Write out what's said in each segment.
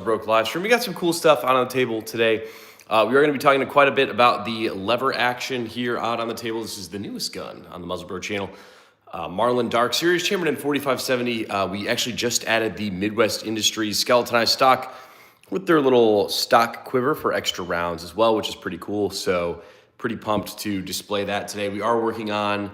Broke live stream. We got some cool stuff out on the table today. We are going to be talking quite a bit about the lever action here out on the table. This is the newest gun on the Muzzle Bro channel, Marlin Dark Series, chambered in 4570. We actually just added the Midwest Industries skeletonized stock with their little stock quiver for extra rounds as well, which is pretty cool. So pretty pumped to display that today. We are working on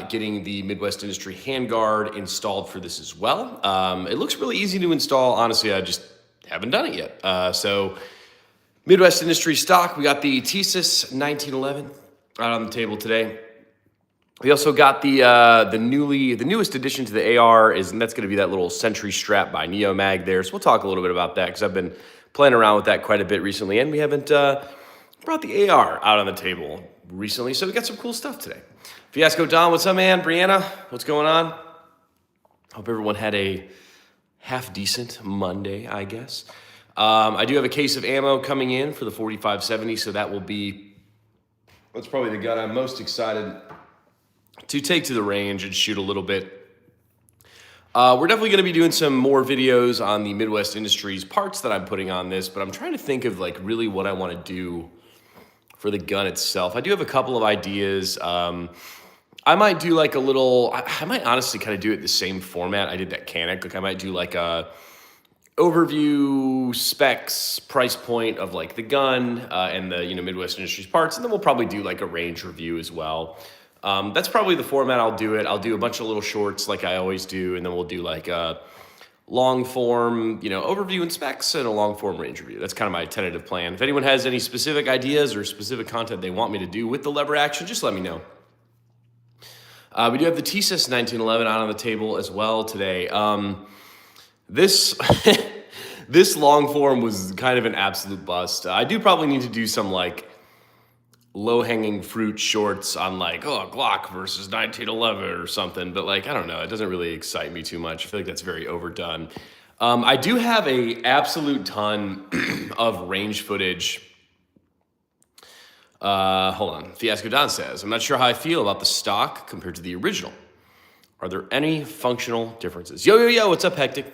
getting the Midwest Industry handguard installed for this as well. It looks really easy to install. Honestly, I just haven't done it yet. So Midwest Industry stock, we got the Tisas 1911 out on the table today. We also got the newest addition to the AR, and that's going to be that little Sentry strap by Neomag there. So we'll talk a little bit about that because I've been playing around with that quite a bit recently, and we haven't brought the AR out on the table recently. So we got some cool stuff today. Fiasco Don, what's up, man? Brianna, what's going on? Hope everyone had a half-decent Monday, I guess. I do have a case of ammo coming in for the 4570, so that's probably the gun I'm most excited to take to the range and shoot a little bit. We're definitely going to be doing some more videos on the Midwest Industries parts that I'm putting on this, but I'm trying to think of like really what I want to do for the gun itself. I do have a couple of ideas. I might do like a little, I might honestly kind of do it the same format I did that Canic. Like I might do like a overview, specs, price point of like the gun and the Midwest Industries parts, and then we'll probably do like a range review as well. That's probably the format I'll do it. I'll do a bunch of little shorts like I always do, and then we'll do like a long form, overview and specs and a long form range review. That's kind of my tentative plan. If anyone has any specific ideas or specific content they want me to do with the lever action, just let me know. We do have the Tisas 1911 out on the table as well today. This this long form was kind of an absolute bust. I do probably need to do some like low-hanging fruit shorts on like, Glock versus 1911 or something, but like, I don't know, it doesn't really excite me too much. I feel like that's very overdone. I do have a absolute ton of range footage. Hold on, Fiasco Don says, I'm not sure how I feel about the stock compared to the original. Are there any functional differences? Yo, what's up, Hectic?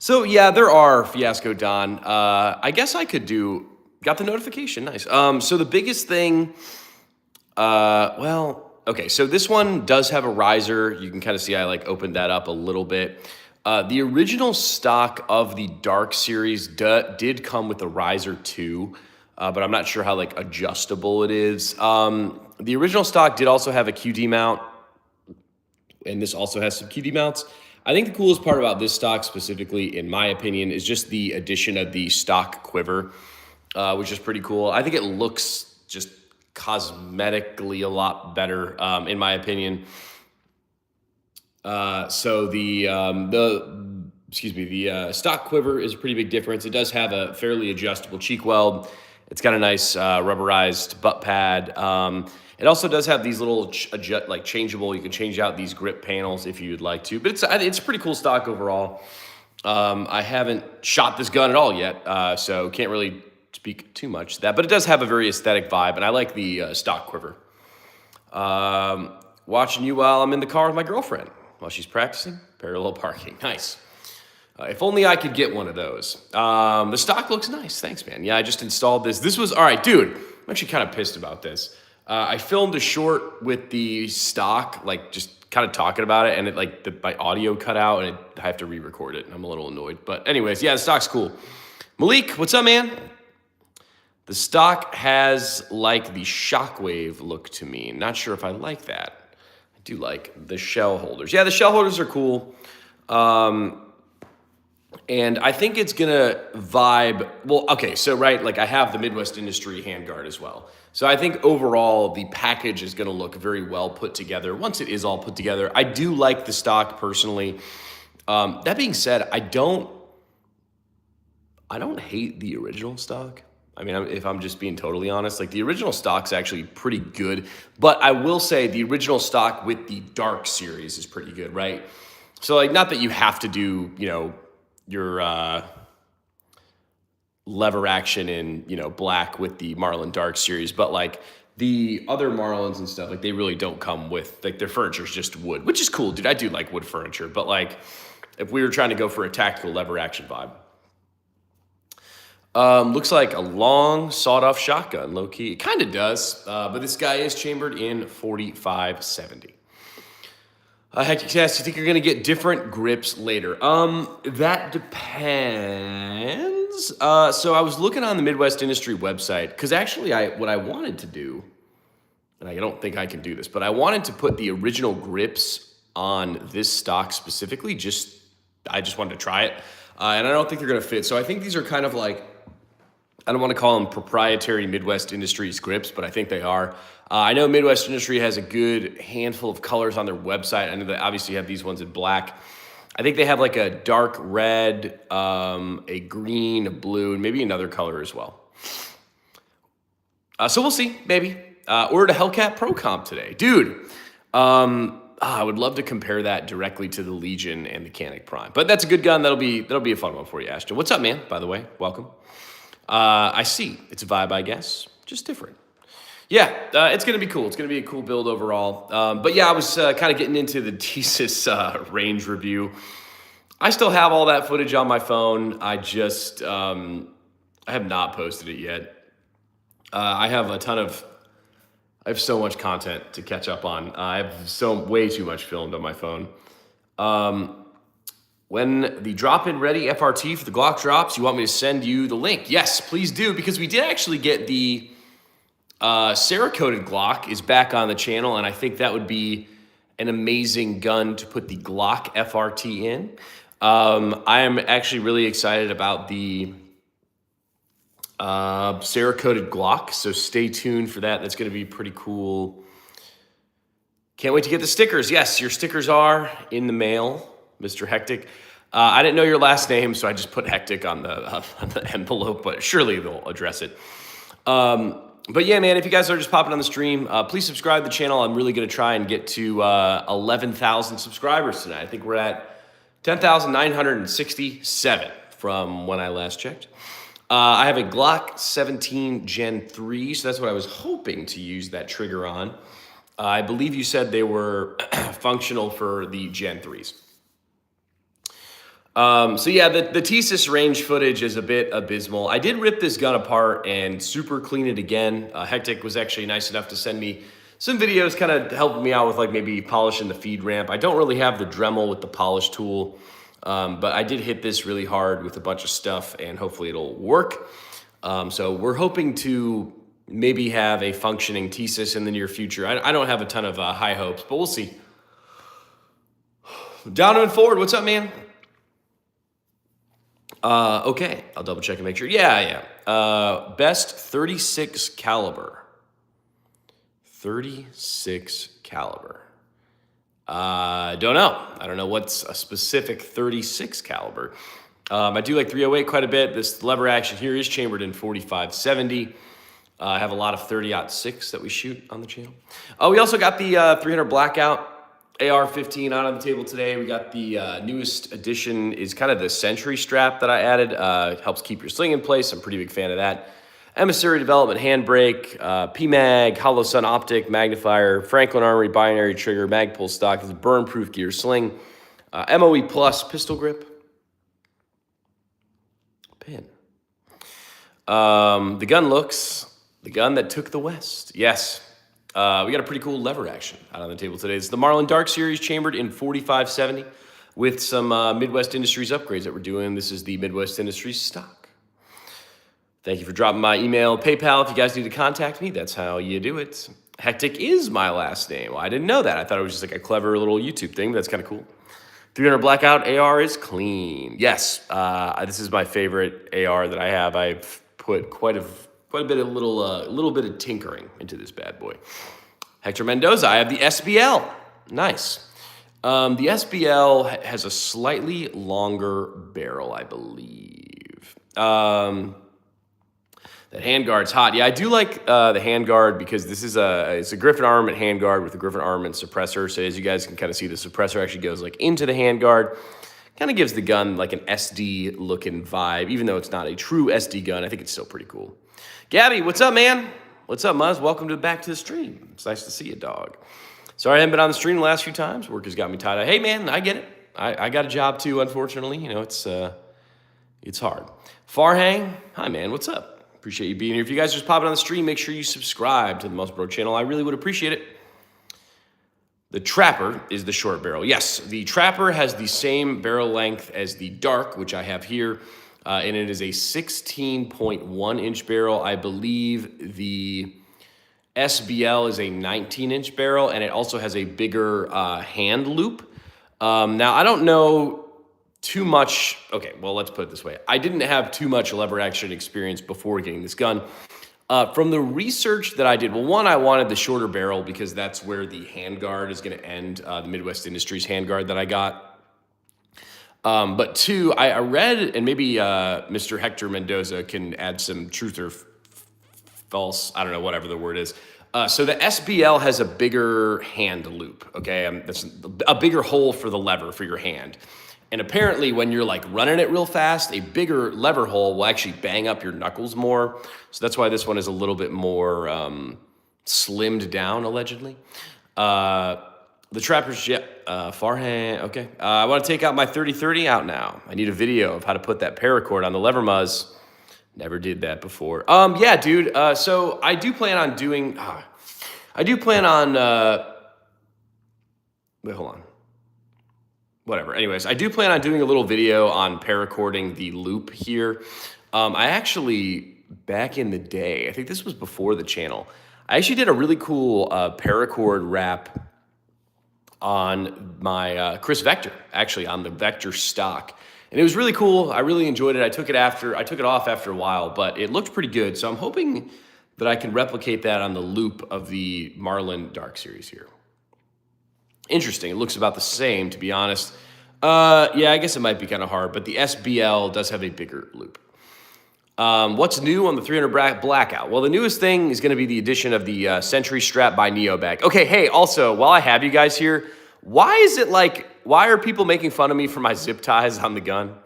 So yeah, there are, Fiasco Don. I guess I could got the notification, nice. So the biggest thing, okay, so this one does have a riser. You can kind of see I like opened that up a little bit. The original stock of the Dark Series did come with a riser too, but I'm not sure how like adjustable it is. The original stock did also have a QD mount, and this also has some QD mounts. I think the coolest part about this stock specifically, in my opinion, is just the addition of the stock quiver, which is pretty cool. I think it looks just cosmetically a lot better, in my opinion. So the stock quiver is a pretty big difference. It does have a fairly adjustable cheek weld. It's got a nice rubberized butt pad. It also does have these little changeable. You can change out these grip panels if you'd like to. But it's a pretty cool stock overall. I haven't shot this gun at all yet, so can't really speak too much to that. But it does have a very aesthetic vibe, and I like the stock quiver. Watching you while I'm in the car with my girlfriend while she's practicing parallel parking. Nice. If only I could get one of those. The stock looks nice. Thanks, man. Yeah, I just installed this. This was, all right, dude, I'm actually kind of pissed about this. I filmed a short with the stock, like just kind of talking about it, and it my audio cut out, and I have to re-record it, and I'm a little annoyed. But anyways, yeah, the stock's cool. Malik, what's up, man? The stock has like the Shockwave look to me. Not sure if I like that. I do like the shell holders. Yeah, the shell holders are cool. And I think it's gonna vibe, well, okay, so right, like I have the Midwest Industry handguard as well. So I think overall the package is gonna look very well put together once it is all put together. I do like the stock personally. That being said, I don't hate the original stock. I mean, if I'm just being totally honest, like the original stock's actually pretty good, but I will say the original stock with the Dark Series is pretty good, right? So like, not that you have to do, your lever action in, black with the Marlin Dark Series, but like the other Marlins and stuff, like they really don't come with, like their furniture is just wood, which is cool, dude. I do like wood furniture, but like if we were trying to go for a tactical lever action vibe. Looks like a long sawed-off shotgun, low-key. It kind of does, but this guy is chambered in 4570. Hectic Sass, do you think you're going to get different grips later? That depends. So I was looking on the Midwest Industry website, because actually what I wanted to do, and I don't think I can do this, but I wanted to put the original grips on this stock specifically. I just wanted to try it, and I don't think they're going to fit. So I think these are kind of like, I don't want to call them proprietary Midwest Industries grips, but I think they are. I know Midwest Industry has a good handful of colors on their website. I know they obviously have these ones in black. I think they have like a dark red, a green, a blue, and maybe another color as well. So we'll see, maybe. Ordered a Hellcat Pro Comp today. Dude, I would love to compare that directly to the Legion and the Canic Prime. But that's a good gun. That'll be a fun one for you, Ashton. What's up, man, by the way? Welcome. I see. It's a vibe, I guess. Just different. Yeah, it's going to be cool. It's going to be a cool build overall. But yeah, I was kind of getting into the Tisas range review. I still have all that footage on my phone. I just, I have not posted it yet. I have so much content to catch up on. I have way too much filmed on my phone. When the drop-in ready FRT for the Glock drops, you want me to send you the link? Yes, please do, because we did actually get the Cerakoted Glock is back on the channel, and I think that would be an amazing gun to put the Glock FRT in. I am actually really excited about the Cerakoted Glock, so stay tuned for that. That's going to be pretty cool. Can't wait to get the stickers. Yes, your stickers are in the mail, Mr. Hectic. I didn't know your last name, so I just put Hectic on the envelope, but surely they'll address it. But yeah, man, if you guys are just popping on the stream, please subscribe to the channel. I'm really going to try and get to 11,000 subscribers tonight. I think we're at 10,967 from when I last checked. I have a Glock 17 Gen 3, so that's what I was hoping to use that trigger on. I believe you said they were functional for the Gen 3s. So yeah, the Tisas range footage is a bit abysmal. I did rip this gun apart and super clean it again. Hectic was actually nice enough to send me some videos kind of helping me out with like maybe polishing the feed ramp. I don't really have the Dremel with the polish tool, but I did hit this really hard with a bunch of stuff and hopefully it'll work. So we're hoping to maybe have a functioning Tisas in the near future. I don't have a ton of high hopes, but we'll see. Donovan Ford, what's up, man? Okay, I'll double check and make sure. Yeah. Best 36 caliber. 36 caliber. Don't know. I don't know what's a specific 36 caliber. I do like 308 quite a bit. This lever action here is chambered in 4570. I have a lot of 30-06 that we shoot on the channel. We also got the 300 Blackout AR-15 out on the table today. We got the newest addition is kind of the Sentry strap that I added. Helps keep your sling in place. I'm a pretty big fan of that. Emissary Development handbrake, PMAG, Hollow Sun Optic, magnifier, Franklin Armory binary trigger, mag pull stock. This is burn-proof gear sling. MOE Plus pistol grip. Pin. The gun looks the gun that took the West. Yes. We got a pretty cool lever action out on the table today. It's the Marlin Dark Series chambered in 4570 with some Midwest Industries upgrades that we're doing. This is the Midwest Industries stock. Thank you for dropping my email, PayPal. If you guys need to contact me, that's how you do it. Hectic is my last name. Well, I didn't know that. I thought it was just like a clever little YouTube thing, but that's kind of cool. 300 Blackout AR is clean. Yes, this is my favorite AR that I have. I've put quite a bit of little bit of tinkering into this bad boy. Hector Mendoza, I have the SBL. Nice. The SBL has a slightly longer barrel, I believe. That handguard's hot. Yeah, I do like the handguard because this is it's a Griffin Armament handguard with a Griffin Armament suppressor. So as you guys can kind of see, the suppressor actually goes like into the handguard. Kind of gives the gun like an SD looking vibe, even though it's not a true SD gun. I think it's still pretty cool. Gabby, what's up, man? What's up, Muzz? Welcome back to the stream. It's nice to see you, dog. Sorry I haven't been on the stream the last few times. Work has got me tied up. Hey, man, I get it. I got a job too, unfortunately. You know, it's hard. Farhang, hi man, what's up? Appreciate you being here. If you guys are just popping on the stream, make sure you subscribe to the Muscle Bro channel. I really would appreciate it. The Trapper is the short barrel. Yes, the Trapper has the same barrel length as the Dark, which I have here, and it is a 16.1 inch barrel. I believe the SBL is a 19-inch barrel, and it also has a bigger hand loop. Now, I don't know too much. Okay, well, let's put it this way. I didn't have too much lever action experience before getting this gun. From the research that I did, well, one, I wanted the shorter barrel because that's where the handguard is going to end, the Midwest Industries handguard that I got. But two, I read, and maybe Mr. Hector Mendoza can add some truth or false, I don't know, whatever the word is. So the SBL has a bigger hand loop, okay? That's a bigger hole for the lever for your hand. And apparently when you're like running it real fast, a bigger lever hole will actually bang up your knuckles more. So that's why this one is a little bit more slimmed down, allegedly. The Trapper's, yeah, Farhang, okay. I want to take out my 30-30 out now. I need a video of how to put that paracord on the lever muzz. Never did that before. Yeah, dude, so I do plan on doing, wait, hold on. Whatever. Anyways, I do plan on doing a little video on paracording the loop here. I actually, back in the day, I think this was before the channel, I actually did a really cool paracord wrap on my Chris Vector, actually on the Vector stock. And it was really cool. I really enjoyed it. I took it off after a while, but it looked pretty good. So I'm hoping that I can replicate that on the loop of the Marlin Dark series here. Interesting. It looks about the same, to be honest. Yeah, I guess it might be kind of hard, but the SBL does have a bigger loop. What's new on the 300 Blackout? Well, the newest thing is going to be the addition of the Century Strap by Neobag. Okay, hey, also, while I have you guys here, why are people making fun of me for my zip ties on the gun?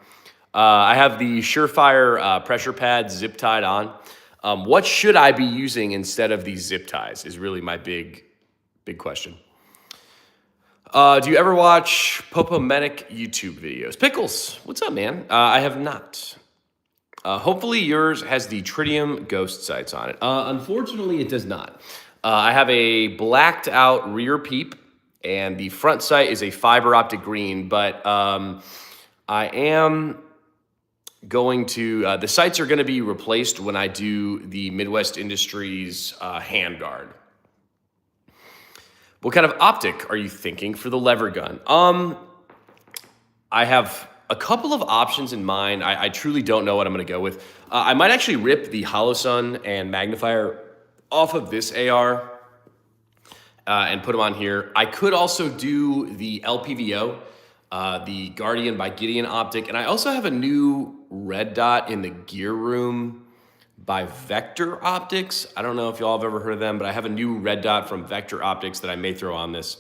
I have the Surefire pressure pad zip tied on. What should I be using instead of these zip ties is really my big question. Do you ever watch Popomedic YouTube videos? Pickles, what's up, man? I have not. Hopefully yours has the tritium ghost sights on it. Unfortunately, it does not. I have a blacked out rear peep, and the front sight is a fiber optic green, but I am going to, the sights are gonna be replaced when I do the Midwest Industries handguard. What kind of optic are you thinking for the lever gun? I have a couple of options in mind. I truly don't know what I'm gonna go with. I might actually rip the Holosun and magnifier off of this AR and put them on here. I could also do the LPVO, the Guardian by Gideon optic, and I also have a new red dot in the gear room by Vector Optics. I don't know if y'all have ever heard of them, but I have a new red dot from Vector Optics that I may throw on this.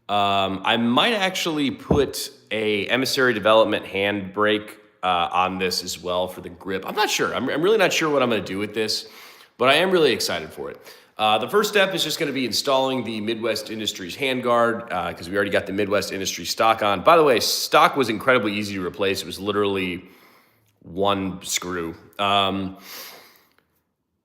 I might actually put a Emissary Development handbrake on this as well for the grip. I'm not sure. I'm really not sure what I'm going to do with this, but I am really excited for it. The first step is just going to be installing the Midwest Industries handguard because we already got the Midwest Industries stock on. By the way, stock was incredibly easy to replace. It was literally one screw.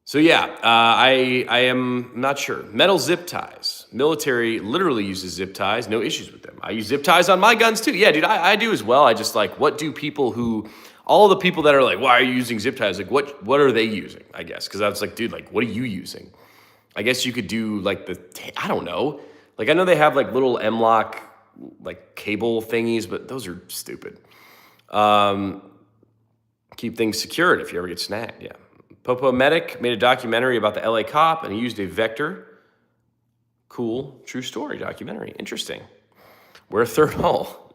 So yeah, I am not sure. Metal zip ties. Military literally uses zip ties. No issues with them. I use zip ties on my guns too. Yeah, dude, I do as well. I just like, what do people who, all the people that are like, why are you using zip ties? Like, what are they using, I guess? Because I was like, dude, like, what are you using? I guess you could do like I don't know. Like, I know they have like little M-lock like cable thingies, but those are stupid. Keep things secured if you ever get snagged, yeah. Popo Medic made a documentary about the LA cop, and he used a Vector. Cool, true story documentary. Interesting. We're a third hole.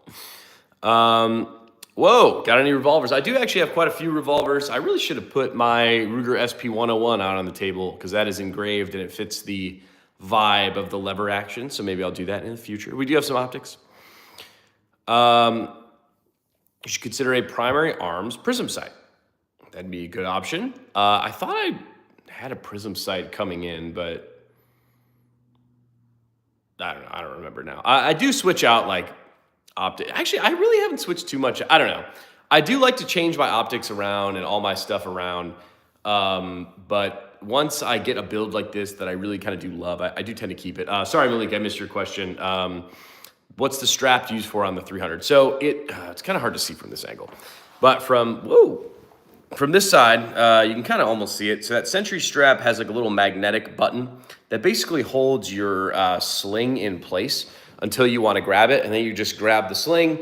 Whoa, got any revolvers? I do actually have quite a few revolvers. I really should have put my Ruger SP101 out on the table because that is engraved and it fits the vibe of the lever action. So maybe I'll do that in the future. We do have some optics. You should consider a primary arms prism sight. That'd be a good option. I thought I had a prism sight coming in, but I don't know. I don't remember now. I do switch out like Optic. Actually, I really haven't switched too much. I don't know. I do like to change my optics around and all my stuff around. But once I get a build like this that I really kind of do love, I do tend to keep it. Sorry, Malik, I missed your question. What's the strap used for on the 300? So it's kind of hard to see from this angle. But from this side, you can kind of almost see it. So that Sentry strap has like a little magnetic button that basically holds your sling in place until you want to grab it. And then you just grab the sling.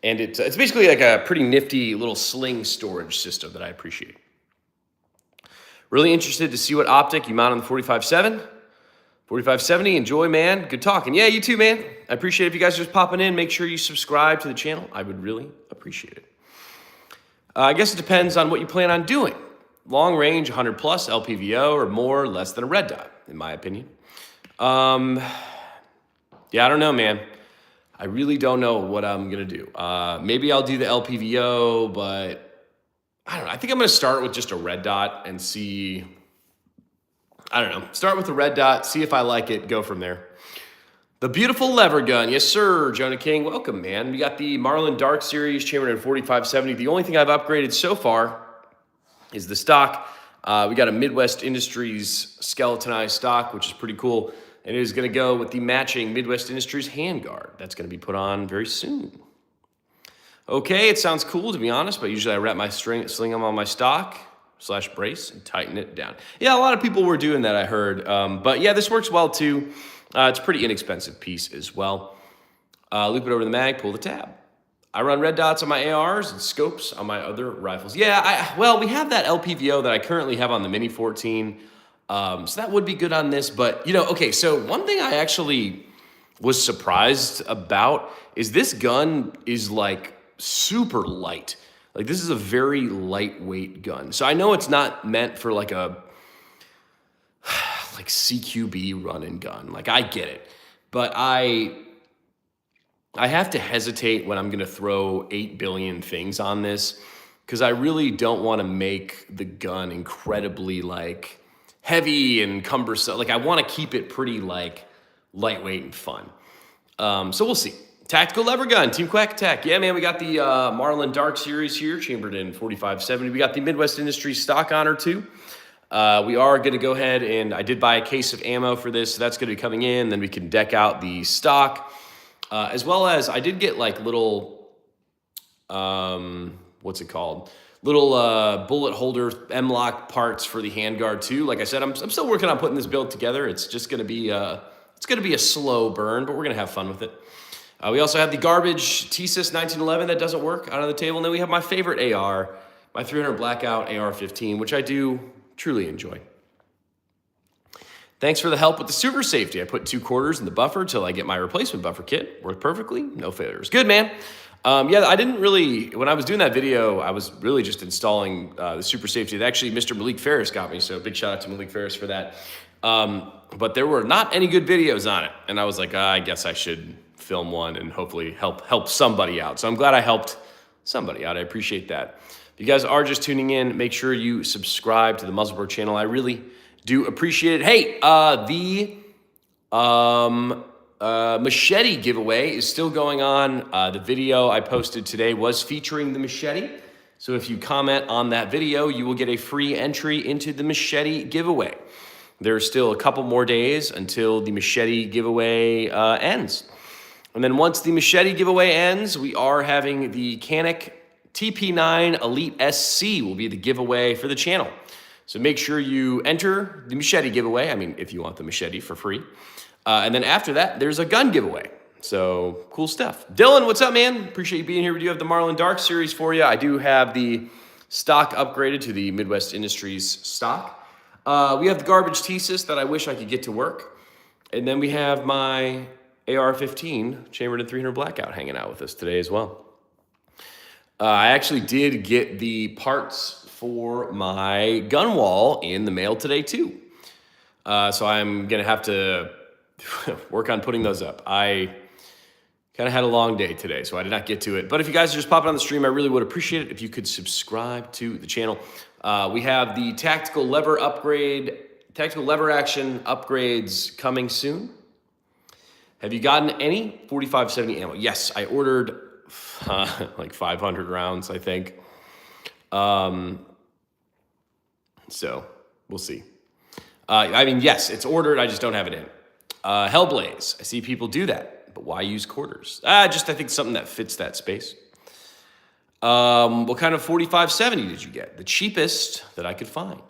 And it's basically like a pretty nifty little sling storage system that I appreciate. Really interested to see what optic you mount on the 45-7. 4570, enjoy, man. Good talking. Yeah, you too, man. I appreciate it. If you guys are just popping in, make sure you subscribe to the channel. I would really appreciate it. I guess it depends on what you plan on doing. Long range, 100 plus, LPVO, or more, less than a red dot, in my opinion. Yeah, I don't know, man. I really don't know what I'm going to do. Maybe I'll do the LPVO, but I don't know. I think I'm going to start with just a red dot and see. I don't know. Start with the red dot, see if I like it, go from there. The beautiful lever gun. Yes, sir, Jonah King. Welcome, man. We got the Marlin Dark Series, chambered in 4570. The only thing I've upgraded so far is the stock. We got a Midwest Industries skeletonized stock, which is pretty cool. And it is going to go with the matching Midwest Industries handguard. That's going to be put on very soon. Okay, it sounds cool, to be honest, but usually I wrap my sling them on my stock / brace and tighten it down. Yeah, a lot of people were doing that, I heard. But yeah, this works well too. It's a pretty inexpensive piece as well. Loop it over the mag, pull the tab. I run red dots on my ARs and scopes on my other rifles. Yeah, well, we have that LPVO that I currently have on the Mini 14. So that would be good on this. But, okay, so one thing I actually was surprised about is this gun is like super light. Like, this is a very lightweight gun. So I know it's not meant for like a CQB run-and gun. Like, I get it. But I have to hesitate when I'm going to throw 8 billion things on this, because I really don't want to make the gun incredibly, like, heavy and cumbersome. Like, I want to keep it pretty, like, lightweight and fun. So we'll see. Tactical lever gun, Team Quack Attack. Yeah, man, we got the Marlin Dark Series here, chambered in 4570. We got the Midwest Industries stock on her, too. We are going to go ahead and I did buy a case of ammo for this, so that's going to be coming in. Then we can deck out the stock, as well as I did get like little, what's it called? Little bullet holder M-lock parts for the handguard too. Like I said, I'm still working on putting this build together. It's just going to be a slow burn, but we're going to have fun with it. We also have the garbage Tisas 1911 that doesn't work out on the table. And then we have my favorite AR, my 300 Blackout AR-15, which I do truly enjoy. Thanks for the help with the super safety. I put 2 quarters in the buffer till I get my replacement buffer kit. Worked perfectly, no failures. Good, man. Yeah, I didn't really, when I was doing that video, I was really just installing the super safety that actually Mr. Malik Ferris got me. So big shout out to Malik Ferris for that. But there were not any good videos on it. And I was like, I guess I should film one and hopefully help somebody out. So I'm glad I helped somebody out. I appreciate that. If you guys are just tuning in, make sure you subscribe to the Muzzlebrook channel. I really do appreciate it. Hey, the machete giveaway is still going on. The video I posted today was featuring the machete. So if you comment on that video, you will get a free entry into the machete giveaway. There's still a couple more days until the machete giveaway ends. And then once the machete giveaway ends, we are having the Canik TP9 Elite SC will be the giveaway for the channel. So make sure you enter the machete giveaway. I mean, if you want the machete for free. And then after that, there's a gun giveaway. So cool stuff. Dylan, what's up, man? Appreciate you being here. We do have the Marlin Dark Series for you. I do have the stock upgraded to the Midwest Industries stock. We have the garbage Tisas that I wish I could get to work. And then we have my AR-15 chambered in 300 Blackout hanging out with us today as well. I actually did get the parts for my gun wall in the mail today too. So I'm going to have to work on putting those up. I kind of had a long day today, so I did not get to it. But if you guys are just popping on the stream, I really would appreciate it if you could subscribe to the channel. We have the tactical lever action upgrades coming soon. Have you gotten any 45-70 ammo? Yes, I ordered like 500 rounds, I think. So we'll see. I mean, yes, it's ordered. I just don't have it in. Hellblaze. I see people do that, but why use quarters? I think something that fits that space. What kind of 45-70 did you get? The cheapest that I could find.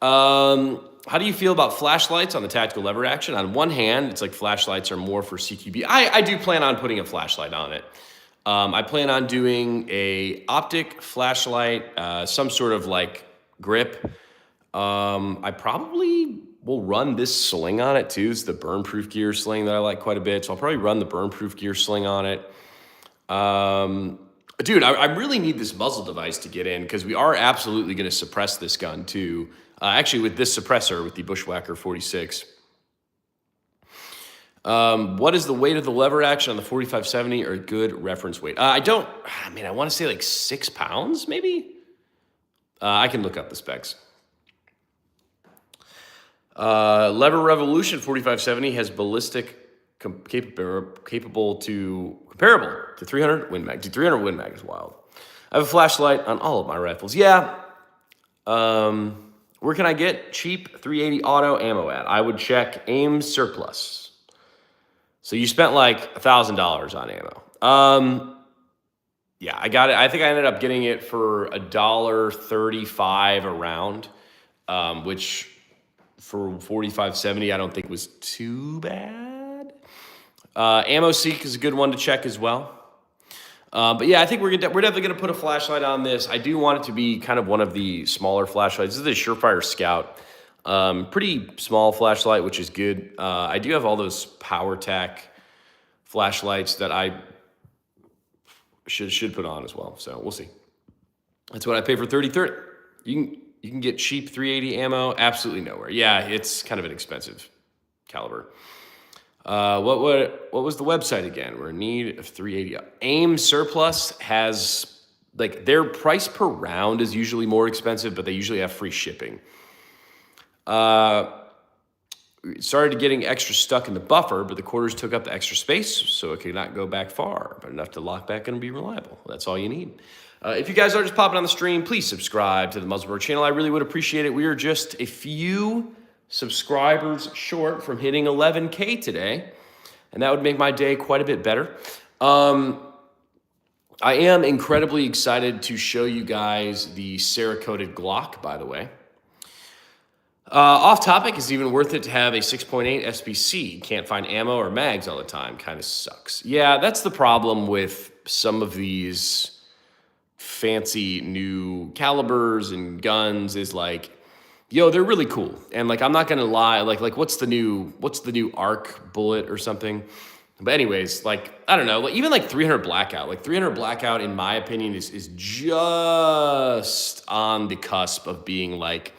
How do you feel about flashlights on the tactical lever action? On one hand, it's like flashlights are more for CQB. I do plan on putting a flashlight on it. I plan on doing a Optic flashlight, some sort of like grip. I probably will run this sling on it too. It's the burn-proof gear sling that I like quite a bit. So I'll probably run the burn-proof gear sling on it. Dude, I really need this muzzle device to get in because we are absolutely going to suppress this gun too. Actually, with this suppressor, with the Bushwhacker 46. What is the weight of the lever action on the 45-70 or a good reference weight? I want to say like 6 pounds, maybe? I can look up the specs. Lever Revolution 45-70 has ballistic comparable to 300 Win Mag. Dude, 300 Win Mag is wild. I have a flashlight on all of my rifles. Yeah. Where can I get cheap 380 auto ammo at? I would check AIM Surplus. So you spent like $1,000 on ammo. Yeah, I got it. I think I ended up getting it for $1.35 a round, which for 45-70 I don't think was too bad. Ammo Seek is a good one to check as well. But yeah, I think we're definitely going to put a flashlight on this. I do want it to be kind of one of the smaller flashlights. This is the Surefire Scout. Pretty small flashlight, which is good. I do have all those PowerTac flashlights that I should put on as well. So we'll see. That's what I pay for 30. You can get cheap 380 ammo absolutely nowhere. Yeah, it's kind of an expensive caliber. What was the website again? We're in need of 380. AIM Surplus has, like, their price per round is usually more expensive, but they usually have free shipping. Started getting extra stuck in the buffer, but the quarters took up the extra space, so it could not go back far, but enough to lock back and be reliable. That's all you need. If you guys are just popping on the stream, please subscribe to the Muzzlebrook channel. I really would appreciate it. We are just a few subscribers short from hitting 11K today, and that would make my day quite a bit better. I am incredibly excited to show you guys the Cerakoted Glock, by the way. Off topic, is it even worth it to have a 6.8 SBC? Can't find ammo or mags all the time. Kind of sucks. Yeah, that's the problem with some of these fancy new calibers and guns is like, yo, they're really cool. And like, I'm not going to lie, like what's the new arc bullet or something? But anyways, like, I don't know, like even like 300 Blackout, like 300 Blackout in my opinion is just on the cusp of being like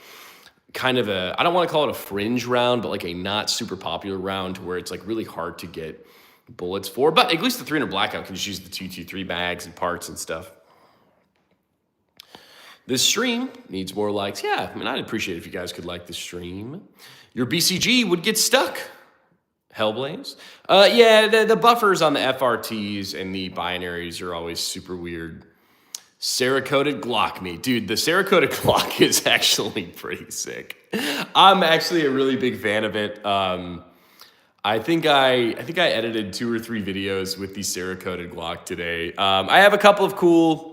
kind of a, I don't want to call it a fringe round, but like a not super popular round to where it's like really hard to get bullets for. But at least the 300 Blackout can just use the 223 mags and parts and stuff. This stream needs more likes. Yeah, I mean, I'd appreciate it if you guys could like the stream. Your BCG would get stuck. Hellblaze. Yeah, the buffers on the FRTs and the binaries are always super weird. Cerakoted Glock me. Dude, the Cerakoted Glock is actually pretty sick. I'm actually a really big fan of it. I think I edited 2 or 3 videos with the Cerakoted Glock today. I have a couple of cool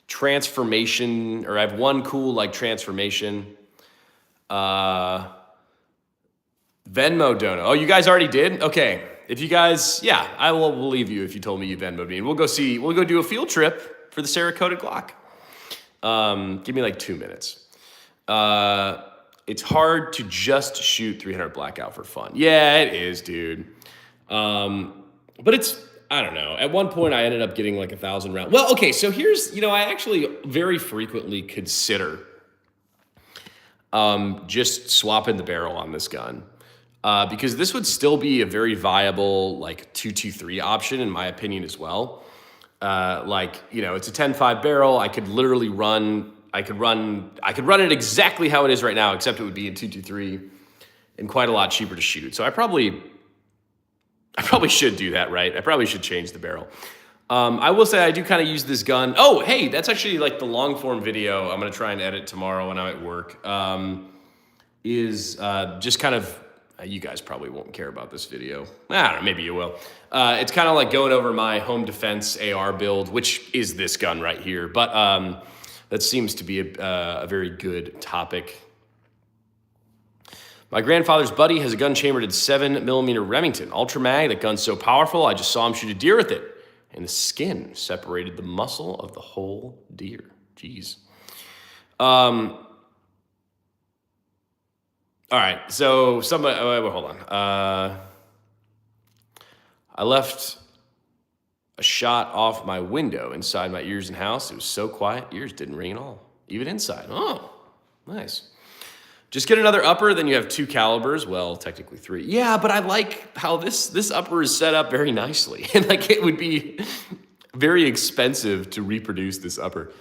transformation, or I have one cool like transformation. Venmo dono. Oh, you guys already did? Okay. If you guys, yeah, I will believe you if you told me you Venmo'd me. And we'll go do a field trip for the Cerakoted Glock. Give me like 2 minutes. It's hard to just shoot 300 Blackout for fun. Yeah, it is, dude. But it's, I don't know. At one point, I ended up getting like 1,000 rounds. Well, okay, so here's, I actually very frequently consider just swapping the barrel on this gun. Because this would still be a very viable like 223 option in my opinion as well. It's a 10.5 barrel. I could literally run it exactly how it is right now, except it would be in 223 and quite a lot cheaper to shoot. So I probably I probably should do that, right? I probably should change the barrel. I will say I do kind of use this gun. Oh, hey, that's actually like the long form video I'm going to try and edit tomorrow when I'm at work. Is just kind of, you guys probably won't care about this video. I don't know, maybe you will. It's kind of like going over my home defense AR build, which is this gun right here. But that seems to be a very good topic. My grandfather's buddy has a gun chambered in 7mm Remington Ultra Mag. That gun's so powerful, I just saw him shoot a deer with it, and the skin separated the muscle of the whole deer. Jeez. All right, so somebody, hold on. I left a shot off my window inside my ears and house. It was so quiet, ears didn't ring at all, even inside. Oh, nice. Just get another upper, then you have 2 calibers. Well, technically 3. Yeah, but I like how this upper is set up very nicely. And like it would be very expensive to reproduce this upper.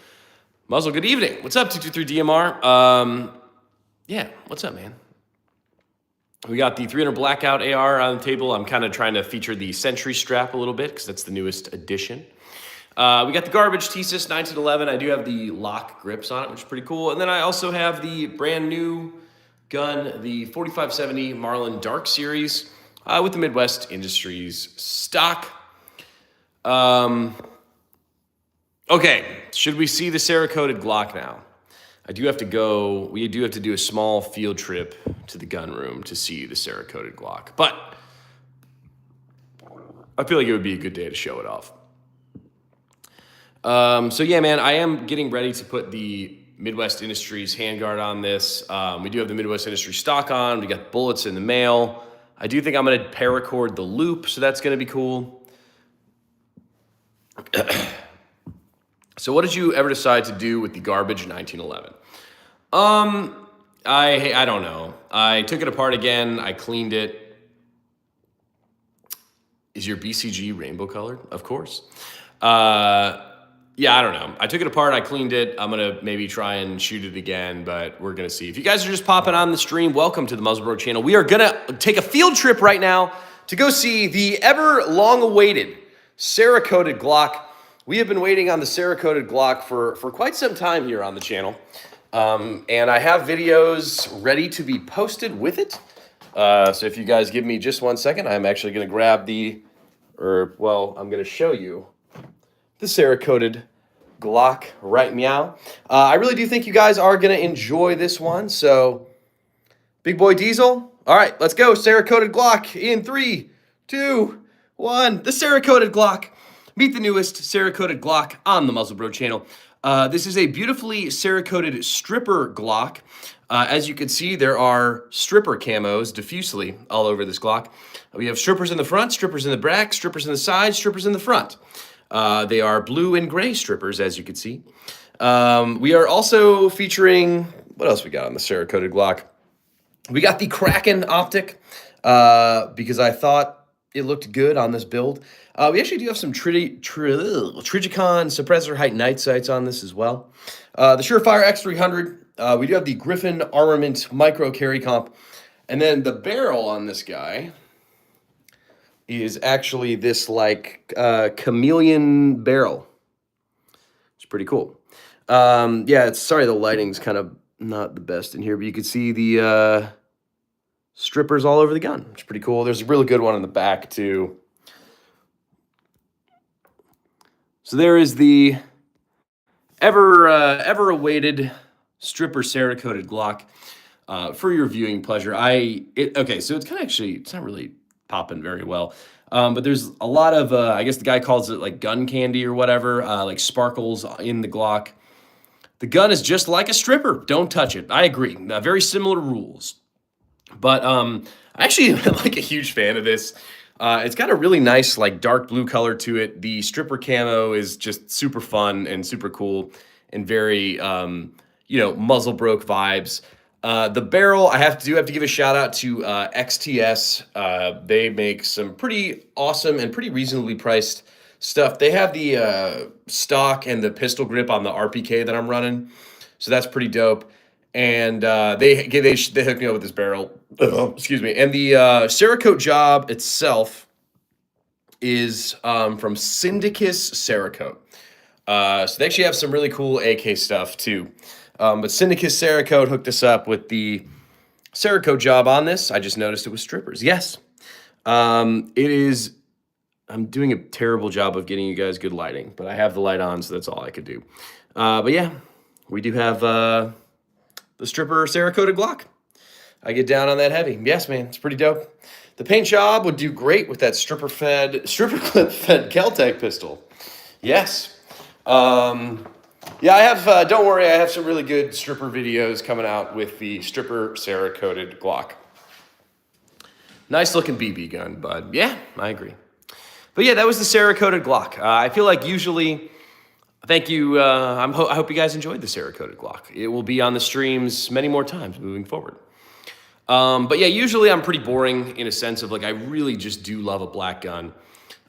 Muzzle, good evening. What's up, 223 DMR? Yeah, what's up, man? We got the 300 Blackout AR on the table. I'm kind of trying to feature the Sentry strap a little bit because that's the newest addition. We got the garbage Tisas 1911. I do have the lock grips on it, which is pretty cool. And then I also have the brand new gun, the 4570 Marlin Dark Series with the Midwest Industries stock. Okay, should we see the Cerakoted Glock now? We do have to do a small field trip to the gun room to see the Cerakoted Glock. But I feel like it would be a good day to show it off. So yeah, man, I am getting ready to put the Midwest Industries handguard on this. We do have the Midwest Industries stock on. We got bullets in the mail. I do think I'm going to paracord the loop, so that's going to be cool. So what did you ever decide to do with the garbage 1911? I don't know. I took it apart again. I cleaned it. Is your BCG rainbow colored? Of course. Yeah, I don't know. I took it apart. I cleaned it. I'm going to maybe try and shoot it again, but we're going to see. If you guys are just popping on the stream, welcome to the Muzzlebro channel. We are going to take a field trip right now to go see the ever long-awaited Cerakoted Glock. We have been waiting on the Cerakoted Glock for quite some time here on the channel. And I have videos ready to be posted with it. So if you guys give me just 1 second, I'm actually going to grab I'm going to show you the Cerakoted Glock right meow. I really do think you guys are going to enjoy this one. So, Big Boy Diesel. All right, let's go. Cerakoted Glock in 3, 2, 1. The Cerakoted Glock. Meet the newest Cerakoted Glock on the Muzzlebro channel. This is a beautifully Cerakoted stripper Glock. As you can see, there are stripper camos diffusely all over this Glock. We have strippers in the front, strippers in the back, strippers in the side, strippers in the front. They are blue and gray strippers, as you can see. We are also featuring, what else we got on the Cerakoted Glock? We got the Kraken Optic, because I thought it looked good on this build. We actually do have some Trijicon suppressor height night sights on this as well. The Surefire X300. We do have the Griffin Armament Micro Carry Comp. And then the barrel on this guy is actually this like chameleon barrel. It's pretty cool. Yeah, sorry the lighting's kind of not the best in here, but you can see the strippers all over the gun. It's pretty cool. There's a really good one in the back too. So there is the ever awaited stripper Cerakoted Glock for your viewing pleasure. Okay, so it's kind of actually, it's not really popping very well. But there's a lot of, I guess the guy calls it like gun candy or whatever, like sparkles in the Glock. The gun is just like a stripper. Don't touch it. I agree. Very similar rules. But I'm actually like a huge fan of this. It's got a really nice like dark blue color to it. The stripper camo is just super fun and super cool and very, muzzle broke vibes. The barrel, I have to give a shout out to XTS. They make some pretty awesome and pretty reasonably priced stuff. They have the stock and the pistol grip on the RPK that I'm running, so that's pretty dope. And they hooked me up with this barrel. Excuse me. And the Cerakote job itself is from Syndicus Cerakote. So they actually have some really cool AK stuff too. But Syndicus Cerakote hooked us up with the Cerakote job on this. I just noticed it was strippers. Yes. It is. I'm doing a terrible job of getting you guys good lighting, but I have the light on, so that's all I could do. But yeah, we do have the stripper Cerakoted Glock. I get down on that heavy. Yes, man, it's pretty dope. The paint job would do great with that stripper clip fed Kel-Tec pistol. Yes. Yeah, I have, don't worry, I have some really good stripper videos coming out with the stripper Cerakoted Glock. Nice looking BB gun, bud. Yeah, I agree. But yeah, that was the Cerakoted Glock. I feel like usually, thank you, I hope you guys enjoyed the Cerakoted Glock. It will be on the streams many more times moving forward. But yeah, usually I'm pretty boring in a sense of like, I really just do love a black gun.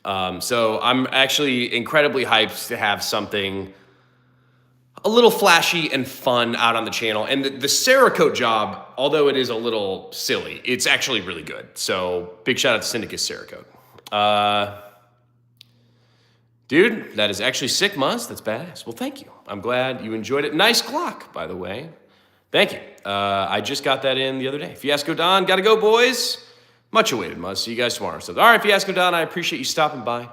So I'm actually incredibly hyped to have something a little flashy and fun out on the channel. And the Cerakote job, although it is a little silly, it's actually really good. So big shout out to Syndicus Cerakote. Dude, that is actually sick, Muzz. That's badass. Well, thank you. I'm glad you enjoyed it. Nice Glock, by the way. Thank you. I just got that in the other day. Fiasco Don, gotta go, boys. Much awaited, Muzz. See you guys tomorrow. So, all right, Fiasco Don, I appreciate you stopping by.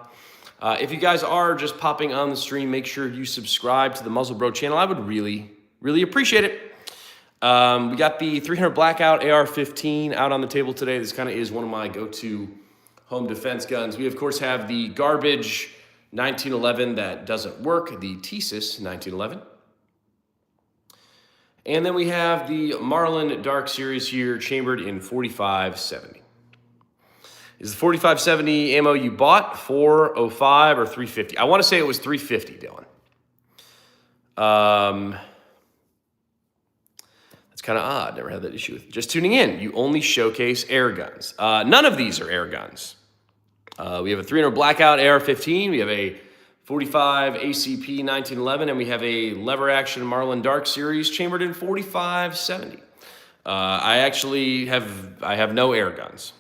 If you guys are just popping on the stream, make sure you subscribe to the Muzzle Bro channel. I would really, really appreciate it. We got the 300 Blackout AR-15 out on the table today. This kind of is one of my go-to home defense guns. We, of course, have the garbage 1911 that doesn't work, the Tisas 1911. And then we have the Marlin Dark Series here, chambered in 4570. Is the 4570 ammo you bought 405 or 350? I want to say it was 350, Dylan. That's kind of odd. Never had that issue with. Just tuning in, you only showcase air guns. None of these are air guns. We have a 300 Blackout AR-15. We have a 45 ACP 1911, and we have a lever action Marlin Dark Series chambered in 4570. I have no air guns.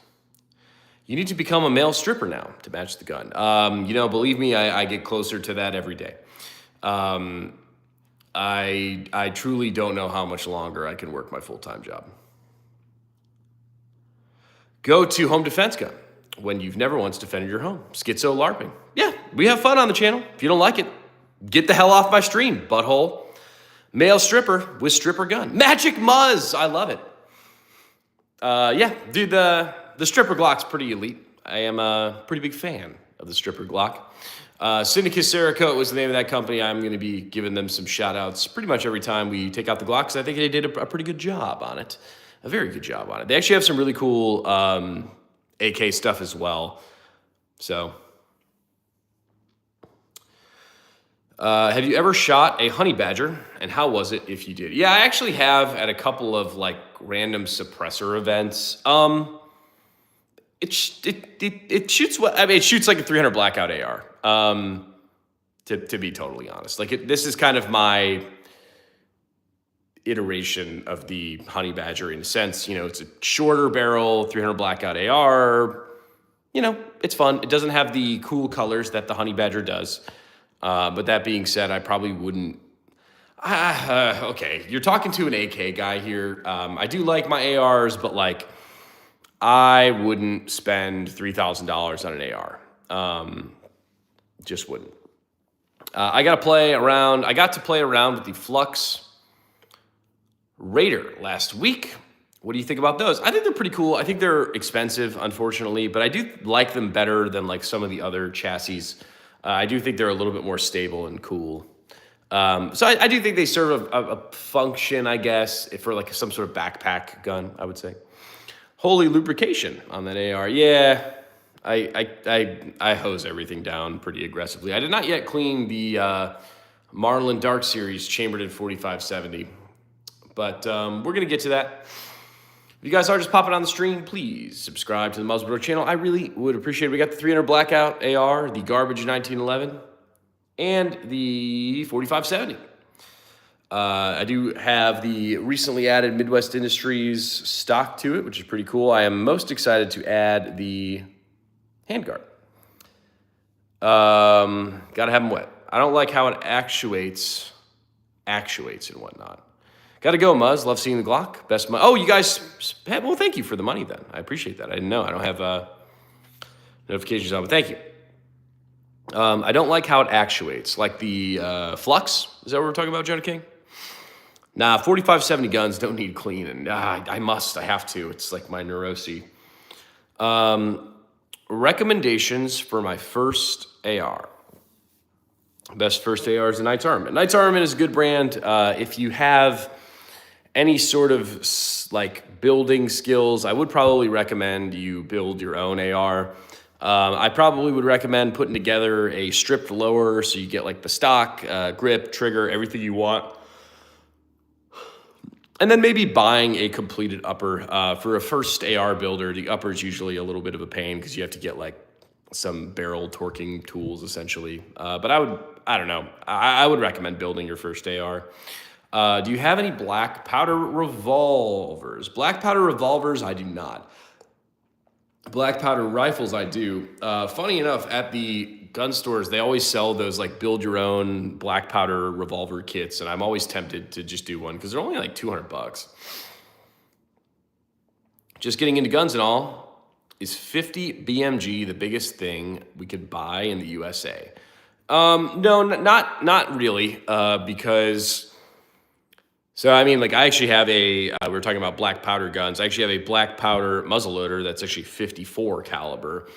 You need to become a male stripper now to match the gun. You know, believe me, I get closer to that every day. I truly don't know how much longer I can work my full-time job. Go to home defense gun when you've never once defended your home. Schizo LARPing. Yeah, we have fun on the channel. If you don't like it, get the hell off my stream, butthole. Male stripper with stripper gun. Magic Muzz, I love it. Yeah, dude, the stripper Glock's pretty elite. I am a pretty big fan of the stripper Glock. Syndicus Cerakote was the name of that company. I'm going to be giving them some shout outs pretty much every time we take out the Glock, because I think they did a pretty good job on it. A very good job on it. They actually have some really cool AK stuff as well. So, have you ever shot a honey badger, and how was it if you did? Yeah, I actually have at a couple of like random suppressor events. It shoots what I mean. It shoots like a 300 Blackout AR. To be totally honest, like this is kind of my iteration of the honey badger in a sense. You know, it's a shorter barrel 300 Blackout AR. You know, it's fun. It doesn't have the cool colors that the honey badger does. But that being said, I probably wouldn't. Okay, you're talking to an AK guy here. I do like my ARs, but like, I wouldn't spend $3,000 on an AR. Just wouldn't. I got to play around. I got to play around with the Flux Raider last week. What do you think about those? I think they're pretty cool. I think they're expensive, unfortunately, but I do like them better than like some of the other chassis. I do think they're a little bit more stable and cool. So I do think they serve a function, I guess, for like some sort of backpack gun, I would say. Holy lubrication on that AR. Yeah, I hose everything down pretty aggressively. I did not yet clean the Marlin Dark Series chambered in 4570, but we're going to get to that. If you guys are just popping on the stream, please subscribe to the Muzzle Bro channel. I really would appreciate it. We got the 300 Blackout AR, the Garbage 1911, and the 4570. I do have the recently added Midwest Industries stock to it, which is pretty cool. I am most excited to add the handguard. Gotta have them wet. I don't like how it actuates and whatnot. Gotta go, Muzz. Love seeing the Glock. Best Oh, you guys, well, thank you for the money then. I appreciate that. I didn't know. I don't have notifications on, but thank you. I don't like how it actuates. Like the flux. Is that what we're talking about, Jenna King? Nah, 4570 guns don't need cleaning. I have to. It's like my neurosis. Recommendations for my first AR. Best first AR is the Knight's Armament. Knight's Armament is a good brand. If you have any sort of like building skills, I would probably recommend you build your own AR. I probably would recommend putting together a stripped lower so you get like the stock, grip, trigger, everything you want. And then maybe buying a completed upper. For a first AR builder, the upper is usually a little bit of a pain because you have to get like some barrel torquing tools essentially. But I don't know. I would recommend building your first AR. Do you have any black powder revolvers? Black powder revolvers, I do not. Black powder rifles, I do. Funny enough, at the gun stores, they always sell those like build your own black powder revolver kits, and I'm always tempted to just do one because they're only like $200. Just getting into guns and all, is 50 BMG the biggest thing we could buy in the USA? No, not really, because... So, I mean, like, I actually have we were talking about black powder guns. I actually have a black powder muzzleloader that's actually 54 caliber.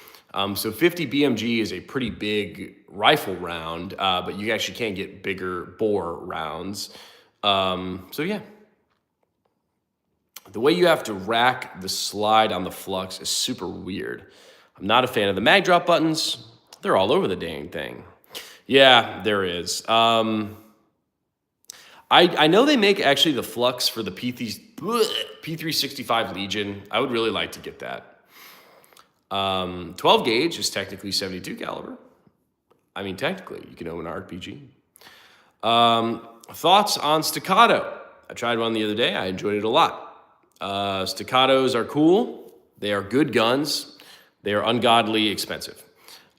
So 50 BMG is a pretty big rifle round, but you actually can get bigger bore rounds. So, yeah. The way you have to rack the slide on the flux is super weird. I'm not a fan of the mag drop buttons. They're all over the dang thing. Yeah, there is. I know they make actually the flux for the P365 Legion. I would really like to get that. 12 gauge is technically 72 caliber. I mean, technically, you can own an RPG. Thoughts on staccato? I tried one the other day. I enjoyed it a lot. Staccatos are cool. They are good guns. They are ungodly expensive.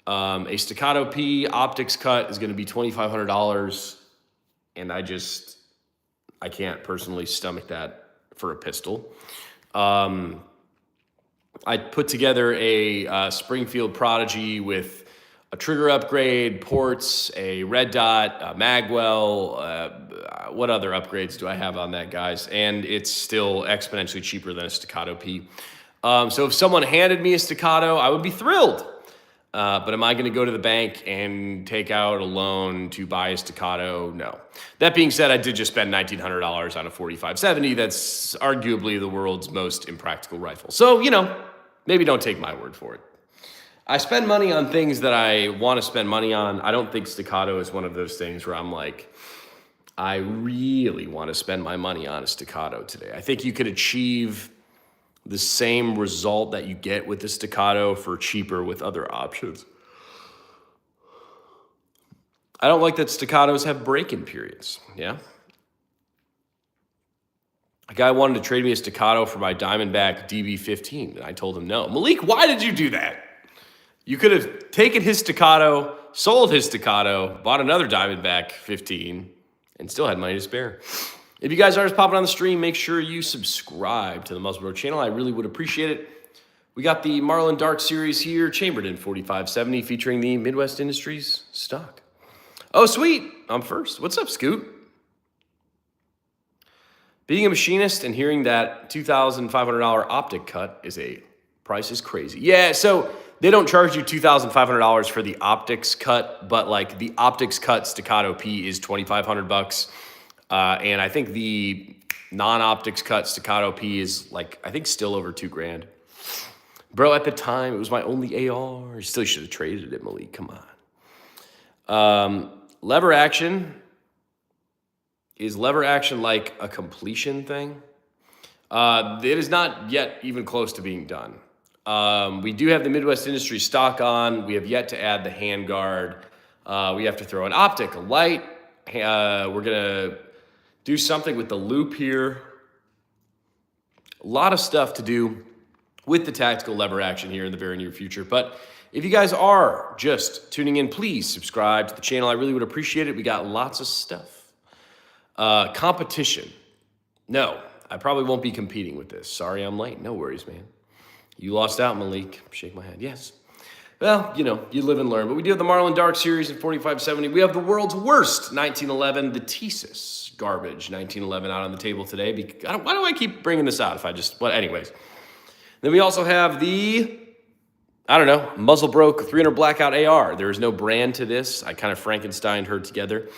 A staccato P optics cut is going to be $2,500, and I can't personally stomach that for a pistol. I put together a Springfield Prodigy with a trigger upgrade, ports, a red dot, a magwell. What other upgrades do I have on that, guys? And it's still exponentially cheaper than a staccato P. So if someone handed me a staccato, I would be thrilled. But am I going to go to the bank and take out a loan to buy a staccato? No. That being said, I did just spend $1,900 on a 4570. That's arguably the world's most impractical rifle. So, maybe don't take my word for it. I spend money on things that I want to spend money on. I don't think staccato is one of those things where I'm like, I really want to spend my money on a staccato today. I think you could achieve the same result that you get with the staccato for cheaper with other options. I don't like that staccatos have break-in periods, yeah? A guy wanted to trade me a staccato for my Diamondback DB15, and I told him no. Malik, why did you do that? You could have taken his staccato, sold his staccato, bought another Diamondback 15, and still had money to spare. If you guys are just popping on the stream, make sure you subscribe to the Muzzle Bro channel. I really would appreciate it. We got the Marlin Dark series here, chambered in 4570, featuring the Midwest Industries stock. Oh, sweet. I'm first. What's up, Scoot? Being a machinist and hearing that $2,500 Optic cut price is crazy. Yeah, so they don't charge you $2,500 for the optics cut, but like the optics cut staccato P is $2,500. And I think the non-optics cut staccato P is like, I think still over $2,000. Bro, at the time, it was my only AR. You still should have traded it, Malik. Come on. Lever action. Is lever action like a completion thing? It is not yet even close to being done. We do have the Midwest Industry stock on. We have yet to add the handguard. We have to throw an optic, a light. We're going to do something with the loop here. A lot of stuff to do with the tactical lever action here in the very near future. But If you guys are just tuning in, please subscribe to the channel. I really would appreciate it. We got lots of stuff. Competition. No, I probably won't be competing with this. Sorry I'm late. No worries, man. You lost out, Malik. Shake my head. Yes. Well, you know, you live and learn. But we do have the Marlin Dark Series in 4570. We have the world's worst 1911, the Tisas garbage 1911 out on the table today. Why do I keep bringing this out if I just, well, anyways. Then we also have the, I don't know, muzzle broke 300 blackout AR. There is no brand to this. I kind of Frankensteined her together.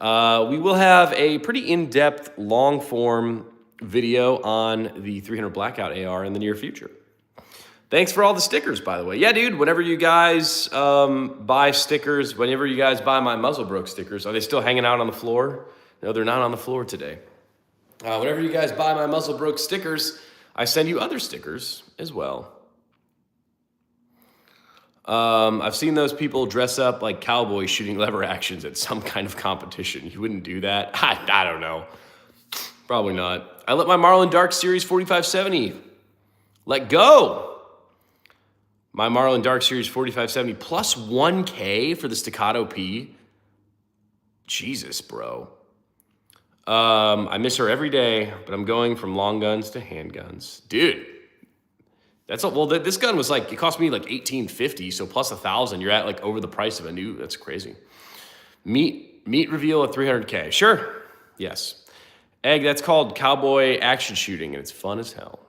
We will have a pretty in-depth, long-form video on the 300 blackout AR in the near future. Thanks for all the stickers, by the way. Yeah, dude, whenever you guys buy stickers, whenever you guys buy my muzzle broke stickers, are they still hanging out on the floor? No, they're not on the floor today. Whenever you guys buy my muzzle broke stickers, I send you other stickers as well. I've seen those people dress up like cowboys shooting lever actions at some kind of competition. You wouldn't do that? I don't know. Probably not. I let my Marlin Dark Series 4570 let go. My Marlin Dark Series 4570 plus 1K for the Staccato P. Jesus, bro. I miss her every day, but I'm going from long guns to handguns. Dude, that's well, this gun was like, it cost me like $18.50, so plus 1,000, you're at like over the price of a new, that's crazy. Meat reveal at 300K. Sure, yes. Egg, that's called cowboy action shooting, and it's fun as hell.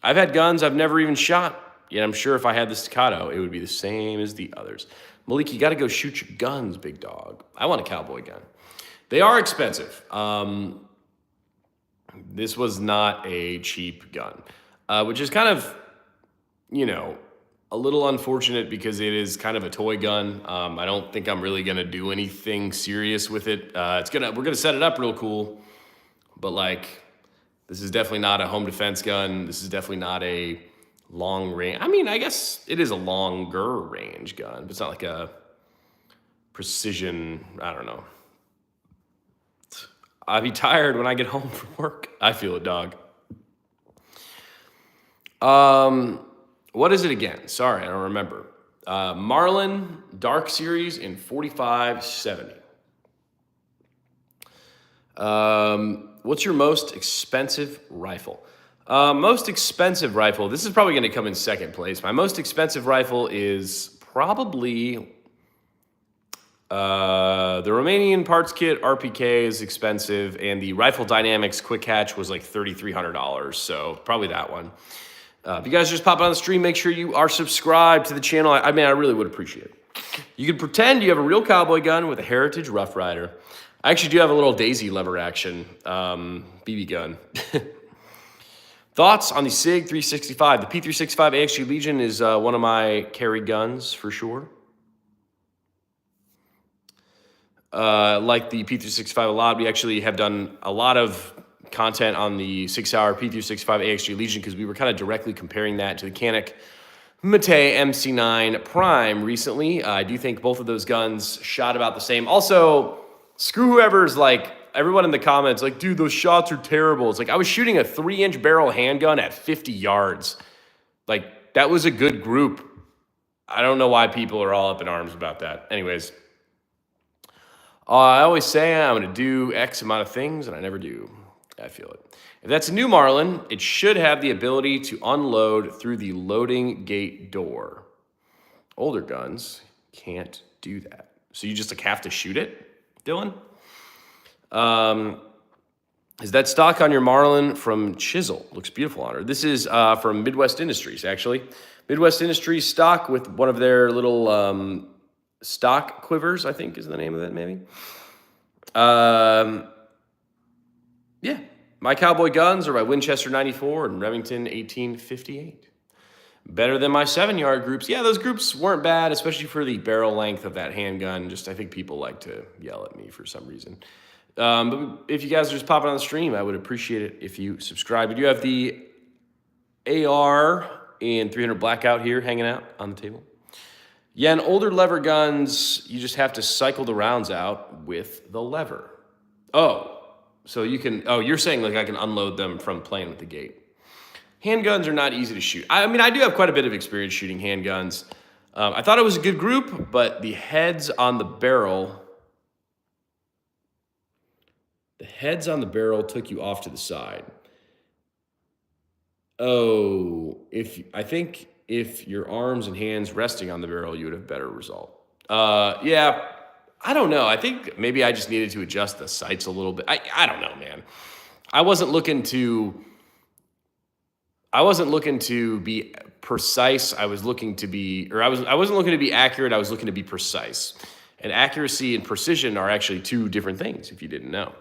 I've had guns I've never even shot. Yet I'm sure if I had the Staccato, it would be the same as the others. Malik, you got to go shoot your guns, big dog. I want a cowboy gun. They are expensive. This was not a cheap gun, which is kind of, you know, a little unfortunate because it is kind of a toy gun. I don't think I'm really going to do anything serious with it. We're going to set it up real cool, but like, this is definitely not a home defense gun. This is definitely not a long range. I mean, I guess it is a longer range gun, but it's not like a precision, I don't know. I'll be tired when I get home from work. I feel it, dog. What is it again? Sorry, I don't remember. Marlin Dark Series in 4570. What's your most expensive rifle? Most expensive rifle, this is probably going to come in second place. My most expensive rifle is probably the Romanian parts kit RPK is expensive, and the Rifle Dynamics Quick Hatch was like $3,300, so probably that one. If you guys just pop on the stream, make sure you are subscribed to the channel. I mean, I really would appreciate it. You can pretend you have a real cowboy gun with a Heritage Rough Rider. I actually do have a little Daisy lever action BB gun. Thoughts on the SIG 365? The P365 AXG Legion is one of my carry guns for sure. Like the P365 a lot. We actually have done a lot of content on the 6-hour P365 AXG Legion because we were kind of directly comparing that to the Canik Mate MC9 Prime recently. I do think both of those guns shot about the same. Also, screw whoever's like, everyone in the comments, like, dude, those shots are terrible. It's like, I was shooting a 3-inch barrel handgun at 50 yards. Like, that was a good group. I don't know why people are all up in arms about that. Anyways, I always say I'm going to do X amount of things, and I never do. I feel it. If that's a new Marlin, it should have the ability to unload through the loading gate door. Older guns can't do that. So you just like have to shoot it, Dylan? Is that stock on your Marlin from Chisel? Looks beautiful on her. This is from Midwest Industries, actually. Midwest Industries stock with one of their little stock quivers, I think is the name of that, maybe. Yeah, my cowboy guns are by Winchester 94 and Remington 1858. Better than my 7-yard groups. Yeah, those groups weren't bad, especially for the barrel length of that handgun. Just I think people like to yell at me for some reason. But if you guys are just popping on the stream, I would appreciate it if you subscribe. We do have the AR in 300 Blackout here hanging out on the table. Yeah, and older lever guns, you just have to cycle the rounds out with the lever. Oh, so you can, oh, you're saying like I can unload them from playing with the gate. Handguns are not easy to shoot. I mean, I do have quite a bit of experience shooting handguns. I thought it was a good group, but the heads on the barrel took you off to the side. Oh, I think if your arms and hands resting on the barrel, you would have better result. Yeah, I don't know. I think maybe I just needed to adjust the sights a little bit. I don't know, man. I wasn't looking to be precise. I wasn't looking to be accurate. I was looking to be precise. And accuracy and precision are actually two different things, if you didn't know.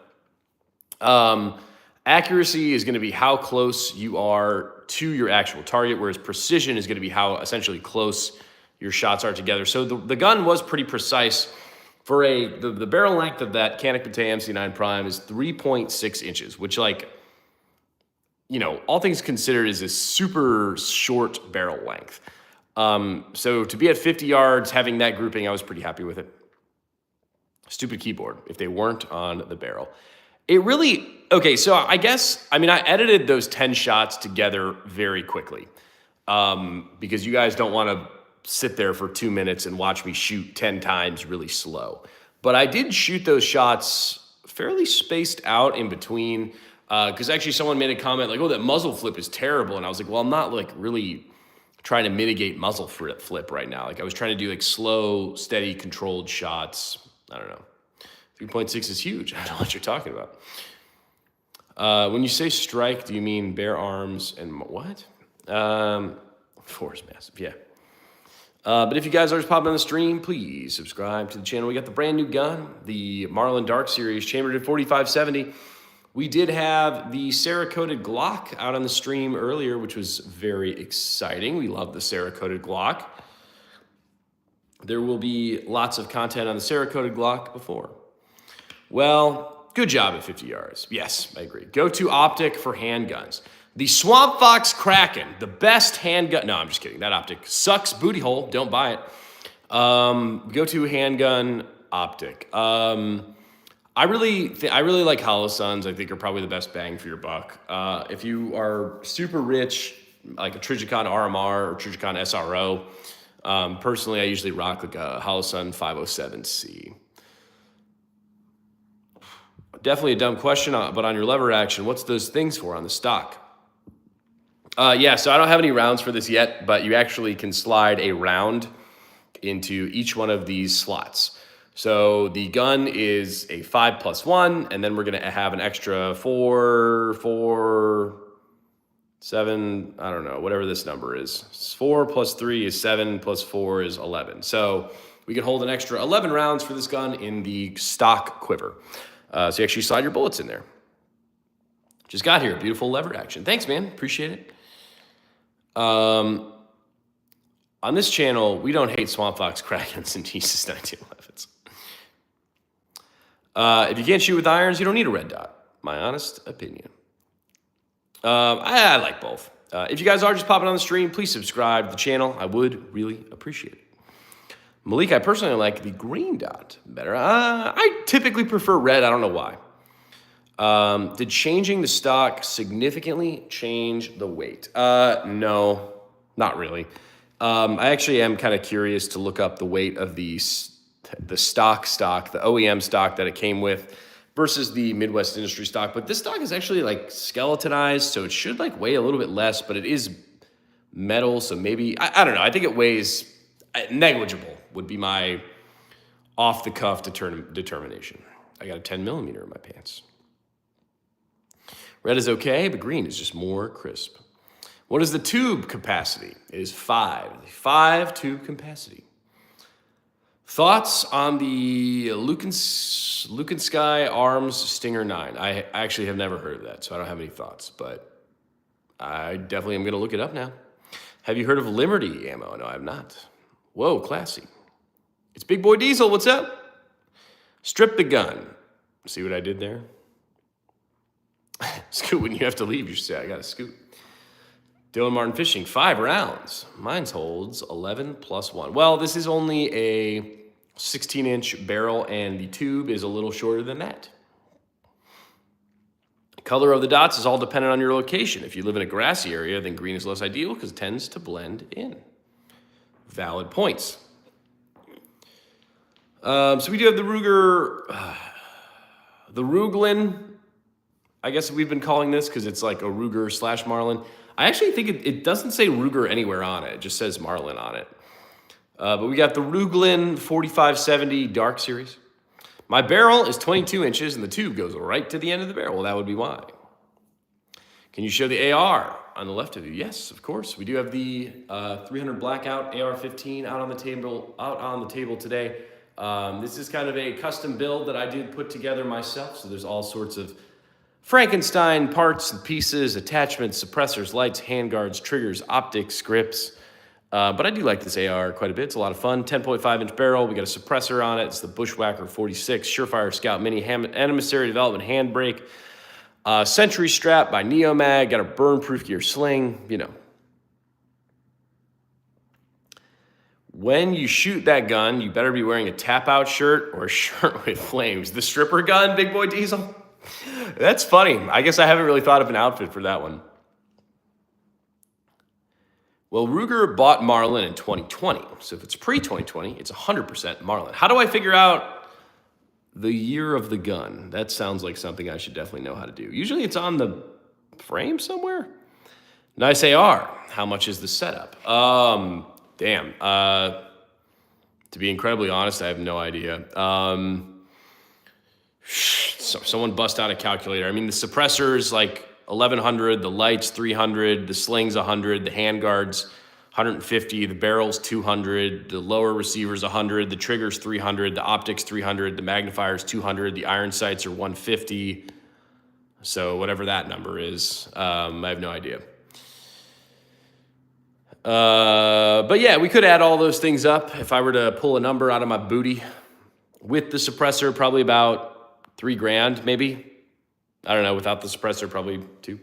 Accuracy is going to be how close you are to your actual target, whereas precision is going to be how essentially close your shots are together. So the gun was pretty precise. For the barrel length of that Canik Batey MC9 Prime is 3.6 inches, which, like, you know, all things considered, is a super short barrel length. So to be at 50 yards, having that grouping, I was pretty happy with it. Stupid keyboard if they weren't on the barrel. It really, okay, so I edited those 10 shots together very quickly because you guys don't want to sit there for 2 minutes and watch me shoot 10 times really slow. But I did shoot those shots fairly spaced out in between because actually someone made a comment like, oh, that muzzle flip is terrible. And I was like, well, I'm not like really trying to mitigate muzzle flip right now. Like I was trying to do like slow, steady, controlled shots. I don't know. 3.6 is huge. I don't know what you're talking about. When you say strike, do you mean bare arms and what? 4 is massive, yeah. But if you guys are just popping on the stream, please subscribe to the channel. We got the brand new gun, the Marlin Dark Series, chambered at 4570. We did have the Cerakoted Glock out on the stream earlier, which was very exciting. We love the Cerakoted Glock. There will be lots of content on the Cerakoted Glock before. Well, good job at 50 yards. Yes, I agree. Go to Optic for handguns. The Swamp Fox Kraken, the best handgun. No, I'm just kidding. That Optic sucks. Booty hole. Don't buy it. Go to handgun Optic. I really like Hollow Suns. I think are probably the best bang for your buck. If you are super rich, like a Trijicon RMR or Trijicon SRO, personally, I usually rock like a Hollow Sun 507C. Definitely a dumb question, but on your lever action, what's those things for on the stock? Yeah, so I don't have any rounds for this yet, but you actually can slide a round into each one of these slots. So the gun is a 5+1, and then we're going to have an extra 4, 7, I don't know, whatever this number is. 4 + 3 is 7, + 4 is 11. So we can hold an extra 11 rounds for this gun in the stock quiver. So you actually slide your bullets in there. Just got here. Beautiful lever action. Thanks, man. Appreciate it. On this channel, we don't hate Swamp Fox Krakens and Tisas 1911s. If you can't shoot with irons, you don't need a red dot. My honest opinion. I like both. If you guys are just popping on the stream, please subscribe to the channel. I would really appreciate it. Malik, I personally like the green dot better. I typically prefer red. I don't know why. Did changing the stock significantly change the weight? No, not really. I actually am kind of curious to look up the weight of the stock, the OEM stock that it came with versus the Midwest Industry stock. But this stock is actually like skeletonized, so it should like weigh a little bit less, but it is metal, so maybe, I don't know. I think it weighs negligible would be my off-the-cuff determination. I got a 10 millimeter in my pants. Red is okay, but green is just more crisp. What is the tube capacity? It is 5. 5 tube capacity. Thoughts on the Lukenskyi Arms Stinger 9? I actually have never heard of that, so I don't have any thoughts, but I definitely am going to look it up now. Have you heard of Liberty ammo? No, I have not. Whoa, classy. It's Big Boy Diesel. What's up? Strip the gun. See what I did there? Scoot when you have to leave. You should say, I got to scoot. Dylan Martin Fishing, 5 rounds. Mine holds 11 + 1. Well, this is only a 16-inch barrel, and the tube is a little shorter than that. Color of the dots is all dependent on your location. If you live in a grassy area, then green is less ideal because it tends to blend in. valid points. So we do have the Ruglin. I guess we've been calling this because it's like a Ruger / Marlin. I actually think it doesn't say Ruger anywhere on it. It just says Marlin on it. But we got the Ruglin 4570 Dark Series. My barrel is 22 inches and the tube goes right to the end of the barrel. Well, that would be why. Can you show the AR on the left of you? Yes, of course. We do have the 300 Blackout AR-15 out on the table today. This is kind of a custom build that I did put together myself. So there's all sorts of Frankenstein parts and pieces, attachments, suppressors, lights, handguards, triggers, optics, grips. But I do like this AR quite a bit. It's a lot of fun. 10.5-inch barrel. We got a suppressor on it. It's the Bushwhacker 46 Surefire Scout Mini Emissary Development handbrake. Century strap by Neomag. Got a burn-proof gear sling. You know. When you shoot that gun, you better be wearing a tap-out shirt or a shirt with flames. The stripper gun, Big Boy Diesel. That's funny. I guess I haven't really thought of an outfit for that one. Well, Ruger bought Marlin in 2020. So if it's pre-2020, it's 100% Marlin. How do I figure out the year of the gun? That sounds like something I should definitely know how to do. Usually it's on the frame somewhere. Nice AR. How much is the setup? Damn. To be incredibly honest, I have no idea. So someone bust out a calculator. I mean, the suppressors like 1,100, the lights 300, the slings 100, the handguards 150, the barrels 200, the lower receivers 100, the triggers 300, the optics 300, the magnifiers 200, the iron sights are 150. So whatever that number is, I have no idea. But yeah, we could add all those things up. If I were to pull a number out of my booty with the suppressor, probably about $3,000 maybe. I don't know, without the suppressor, probably $2,000.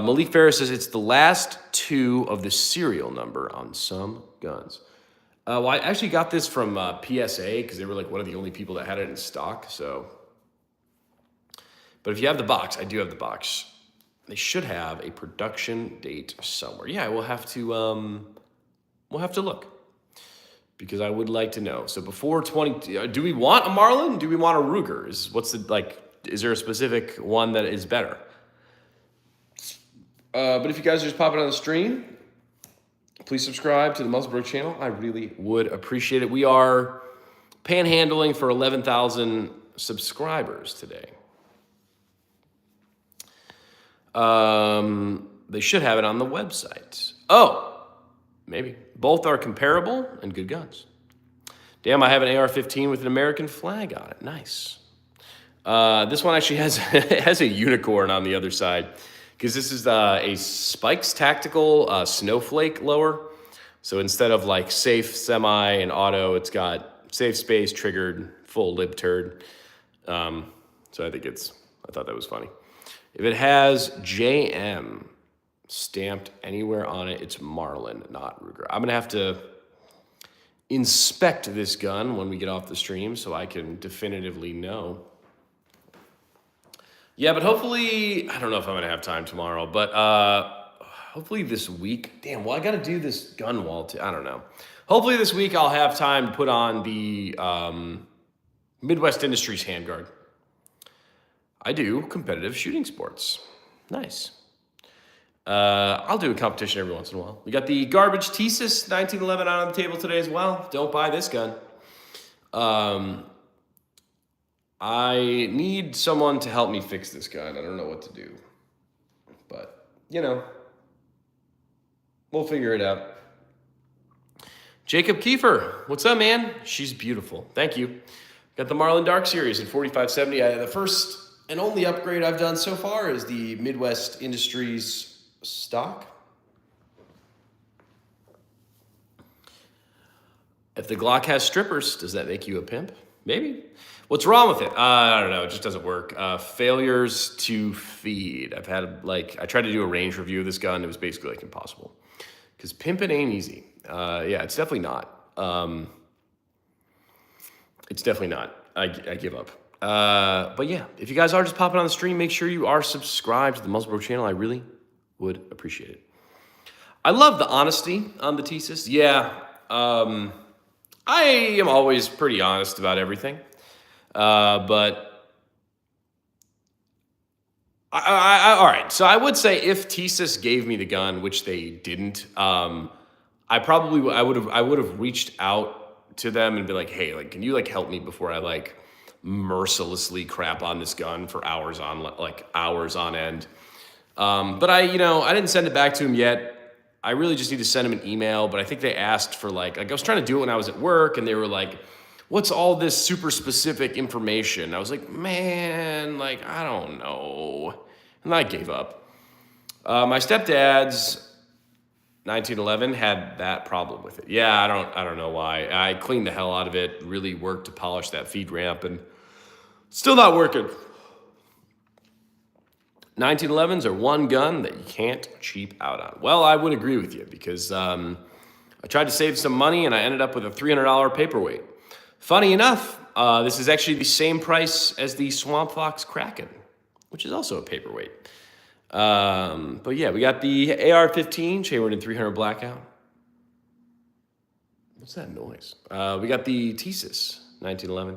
Malik Ferris says it's the last 2 of the serial number on some guns. Well, I actually got this from PSA because they were like one of the only people that had it in stock. So, but if you have the box, I do have the box. They should have a production date somewhere. Yeah, we'll have to look because I would like to know. So before 20, do we want a Marlin? Do we want a Ruger? Is there a specific one that is better? But if you guys are just popping on the stream, please subscribe to the Muzzlebrook channel. I really would appreciate it. We are panhandling for 11,000 subscribers today. They should have it on the website. Oh, maybe. Both are comparable and good guns. Damn, I have an AR-15 with an American flag on it. Nice. This one actually has a unicorn on the other side because this is a Spikes Tactical Snowflake lower. So instead of like safe, semi, and auto, it's got safe space, triggered, full lib turd. So I thought that was funny. If it has JM stamped anywhere on it, it's Marlin, not Ruger. I'm gonna have to inspect this gun when we get off the stream so I can definitively know. Yeah, but hopefully, I don't know if I'm gonna have time tomorrow, but hopefully this week. Damn, well, I gotta do this gun wall too. I don't know. Hopefully this week I'll have time to put on the Midwest Industries handguard. I do competitive shooting sports. Nice. I'll do a competition every once in a while. We got the garbage Tisas 1911 out on the table today as well. Don't buy this gun. I need someone to help me fix this gun. I don't know what to do. But, you know, we'll figure it out. Jacob Kiefer, what's up, man? She's beautiful. Thank you. Got the Marlin Dark Series in 4570. The first and only upgrade I've done so far is the Midwest Industries stock. If the Glock has strippers, does that make you a pimp? Maybe. What's wrong with it? I don't know. It just doesn't work. Failures to feed. I tried to do a range review of this gun. It was basically like impossible because pimping ain't easy. Yeah, it's definitely not. It's definitely not. I give up. But yeah, if you guys are just popping on the stream, make sure you are subscribed to the Muzzlebrook channel. I really would appreciate it. I love the honesty on the Tisas. Yeah, I am always pretty honest about everything. But all right. So I would say if Tisas gave me the gun, which they didn't, I would have reached out to them and be like, hey, like, can you like help me before I like mercilessly crap on this gun for hours on end. But I didn't send it back to him yet. I really just need to send him an email, but I think they asked for like I was trying to do it when I was at work, and they were like, what's all this super specific information? I was like, man, like, I don't know. And I gave up. My stepdad's 1911 had that problem with it. Yeah, I don't know why. I cleaned the hell out of it, really worked to polish that feed ramp, and still not working. 1911s are one gun that you can't cheap out on. Well, I would agree with you because I tried to save some money and I ended up with a $300 paperweight. Funny enough, this is actually the same price as the Swamp Fox Kraken, which is also a paperweight. But yeah, we got the AR-15 chambered in 300 blackout. What's that noise? We got the Tisas 1911.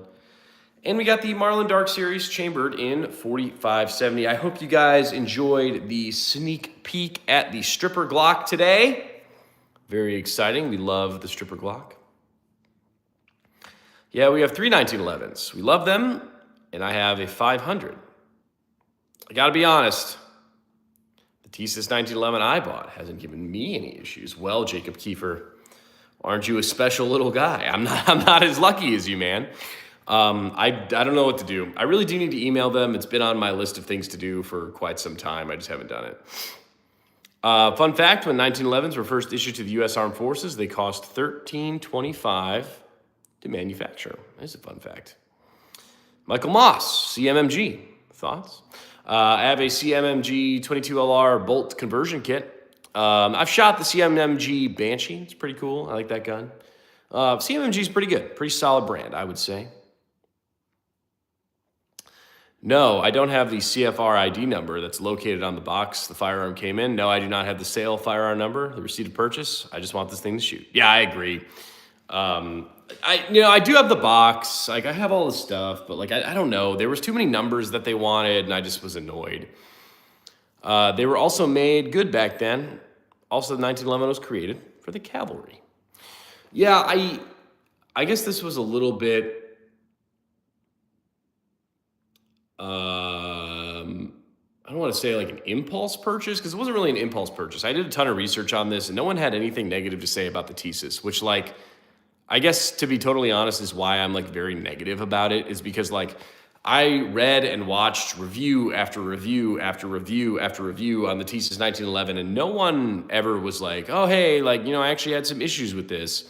And we got the Marlin Dark Series chambered in 4570. I hope you guys enjoyed the sneak peek at the stripper Glock today. Very exciting. We love the stripper Glock. Yeah, we have three 1911s. We love them, and I have a 500. I gotta be honest, the Tisas 1911 I bought hasn't given me any issues. Well, Jacob Kiefer, aren't you a special little guy? I'm not as lucky as you, man. I don't know what to do. I really do need to email them. It's been on my list of things to do for quite some time. I just haven't done it. Fun fact, when 1911s were first issued to the U.S. Armed Forces, they cost $13.25 to manufacture. That's a fun fact. Michael Moss, CMMG. Thoughts? I have a CMMG 22LR bolt conversion kit. I've shot the CMMG Banshee. It's pretty cool. I like that gun. CMMG is pretty good. Pretty solid brand, I would say. No, I don't have the CFR ID number that's located on the box the firearm came in. No, I do not have the sale firearm number, the receipt of purchase. I just want this thing to shoot. Yeah, I agree. I do have the box. Like, I have all the stuff, but like, I don't know. There was too many numbers that they wanted, and I just was annoyed. They were also made good back then. Also, the 1911 was created for the cavalry. Yeah, I guess this was a little bit. I don't want to say like an impulse purchase, because it wasn't really an impulse purchase. I did a ton of research on this, and no one had anything negative to say about the Tisas, which, like, I guess, to be totally honest, is why I'm like very negative about it, is because like I read and watched review after review after review after review on the Tisas 1911, and no one ever was like, oh, hey, like, I actually had some issues with this.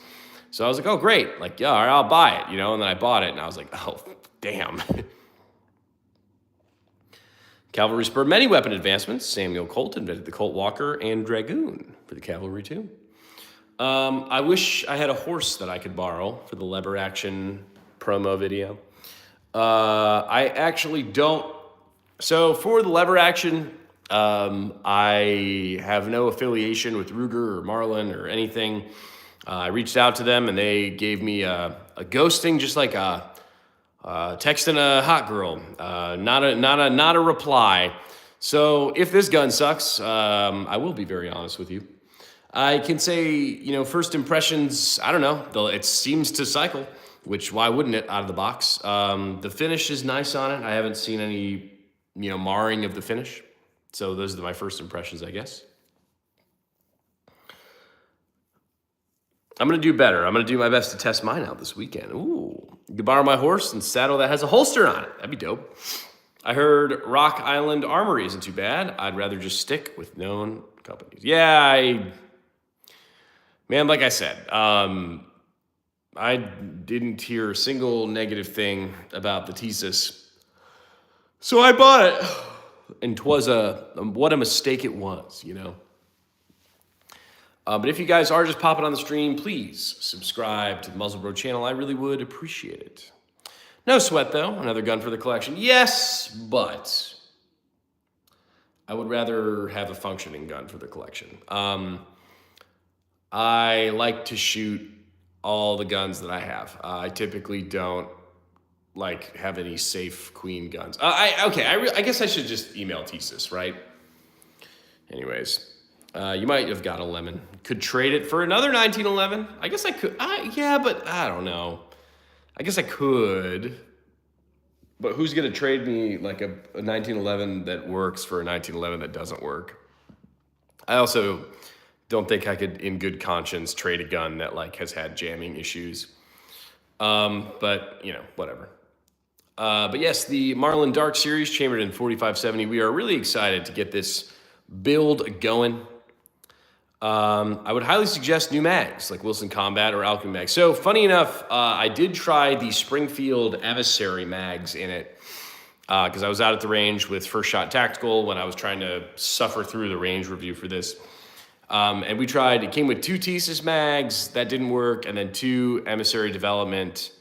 So I was like, oh, great. Like, yeah, all right, I'll buy it, and then I bought it, and I was like, oh, damn. Cavalry spurred many weapon advancements. Samuel Colt invented the Colt Walker and Dragoon for the cavalry, too. I wish I had a horse that I could borrow for the lever action promo video. I actually don't. So for the lever action, I have no affiliation with Ruger or Marlin or anything. I reached out to them, and they gave me a ghosting, just like a texting a hot girl, not a reply. So if this gun sucks, I will be very honest with you. I can say, first impressions, I don't know, it seems to cycle, which why wouldn't it out of the box? The finish is nice on it. I haven't seen any, marring of the finish. So those are my first impressions, I guess. I'm going to do better. I'm going to do my best to test mine out this weekend. Ooh, you can borrow my horse and saddle that has a holster on it. That'd be dope. I heard Rock Island Armory isn't too bad. I'd rather just stick with known companies. Yeah, man, like I said, I didn't hear a single negative thing about the Tisas. So I bought it. And 'twas what a mistake it was, But if you guys are just popping on the stream, please subscribe to the Muzzlebro channel. I really would appreciate it. No sweat, though. Another gun for the collection. Yes, but I would rather have a functioning gun for the collection. I like to shoot all the guns that I have. I typically don't like have any safe queen guns. I guess I should just email Tisas, right? Anyways, you might have got a lemon. Could trade it for another 1911. I guess I could. Yeah, but I don't know. I guess I could. But who's gonna trade me like a 1911 that works for a 1911 that doesn't work? I also don't think I could, in good conscience, trade a gun that like has had jamming issues. But you know, whatever. But yes, the Marlin Dark Series, chambered in 4570. We are really excited to get this build going. I would highly suggest new mags like Wilson Combat or Alchemy mags. So funny enough, I did try the Springfield Accessory mags in it because I was out at the range with First Shot Tactical when I was trying to suffer through the range review for this. And we tried, it came with 2 Tisas mags, that didn't work, and then 2 Emissary Development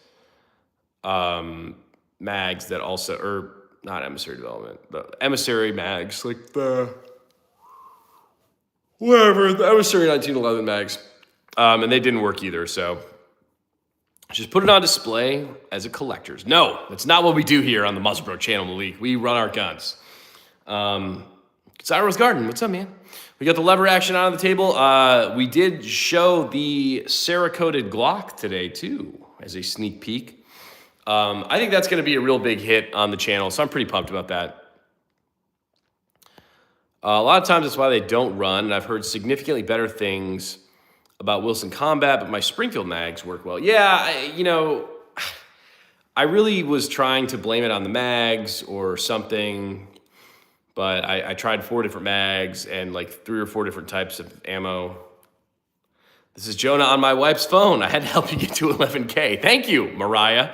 mags that also, or not Emissary Development, but Emissary mags, like the Emissary 1911 mags. And they didn't work either, so just put it on display as a collector's. No, that's not what we do here on the Muzzlebro channel, Malik. We run our guns. Cyro's Garden, what's up, man? We got the lever action out on the table. We did show the Cerakoted Glock today, too, as a sneak peek. I think that's going to be a real big hit on the channel, so I'm pretty pumped about that. A lot of times that's why they don't run, and I've heard significantly better things about Wilson Combat, but my Springfield mags work well. Yeah, you know, I really was trying to blame it on the mags or something, but I tried 4 different mags and like 3 or 4 different types of ammo. This is Jonah on my wife's phone. I had to help you get to 11K. Thank you, Mariah.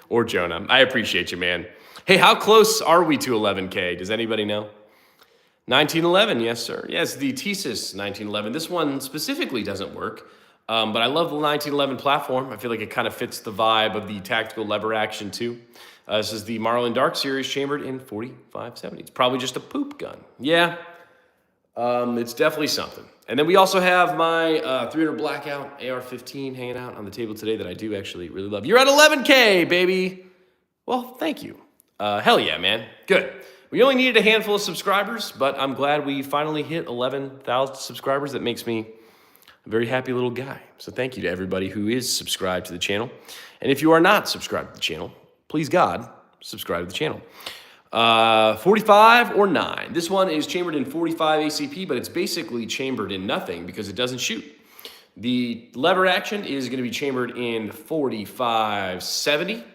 Or Jonah. I appreciate you, man. Hey, how close are we to 11K? Does anybody know? 1911, yes, sir. Yes, the Tisas 1911. This one specifically doesn't work, but I love the 1911 platform. I feel like it kind of fits the vibe of the tactical lever action, too. This is the Marlin Dark Series, chambered in 4570. It's probably just a poop gun. Yeah, it's definitely something. And then we also have my 300 Blackout AR-15 hanging out on the table today that I do actually really love. You're at 11K, baby. Well, thank you. Hell yeah, man. Good. We only needed a handful of subscribers, but I'm glad we finally hit 11,000 subscribers. That makes me a very happy little guy. So thank you to everybody who is subscribed to the channel. And if you are not subscribed to the channel, please God, subscribe to the channel. 45 or 9. This one is chambered in 45 ACP, but it's basically chambered in nothing because it doesn't shoot. The lever action is going to be chambered in 4570.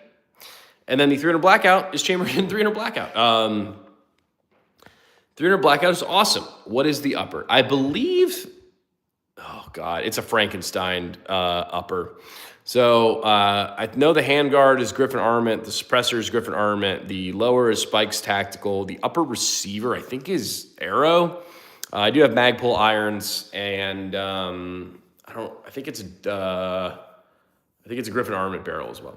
And then the 300 Blackout is chambered in 300 Blackout. 300 Blackout is awesome. What is the upper? I believe, oh God, it's a Frankenstein upper. So I know the handguard is Griffin Armament, the suppressor is Griffin Armament, the lower is Spikes Tactical, the upper receiver I think is Arrow. I do have Magpul irons, and I think it's a Griffin Armament barrel as well.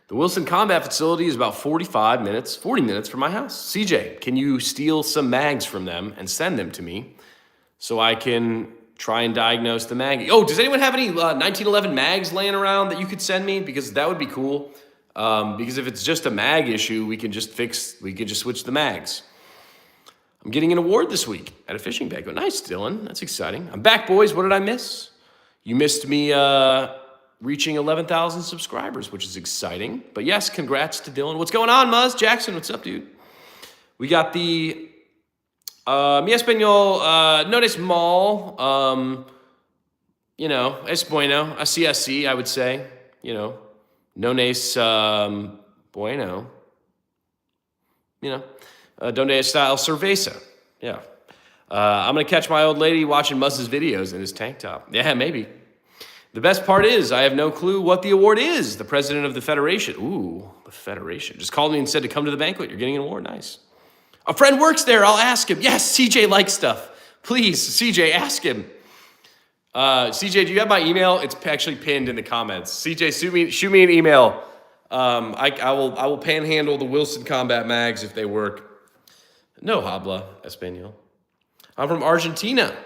The Wilson Combat facility is about 40 minutes from my house. CJ, can you steal some mags from them and send them to me so I can try and diagnose the mag? Oh, does anyone have any 1911 mags laying around that you could send me? Because that would be cool. Because if it's just a mag issue, we can just switch the mags. I'm getting an award this week at a fishing banquet. Nice, Dylan. That's exciting. I'm back, boys. What did I miss? You missed me reaching 11,000 subscribers, which is exciting. But yes, congrats to Dylan. What's going on, Muzz? Jackson, what's up, dude? We got the mi español no es mal. You know, es bueno. Así, así, I would say. You know, no es bueno. You know, donde está el cerveza? Yeah. I'm going to catch my old lady watching Muzz's videos in his tank top. Yeah, maybe. The best part is I have no clue what the award is. The president of the Federation. Ooh, the Federation. Just called me and said to come to the banquet. You're getting an award. Nice. A friend works there. I'll ask him. Yes, CJ likes stuff. Please, CJ, ask him. CJ, do you have my email? It's actually pinned in the comments. CJ, shoot me an email. I will panhandle the Wilson Combat mags if they work. No habla español. I'm from Argentina.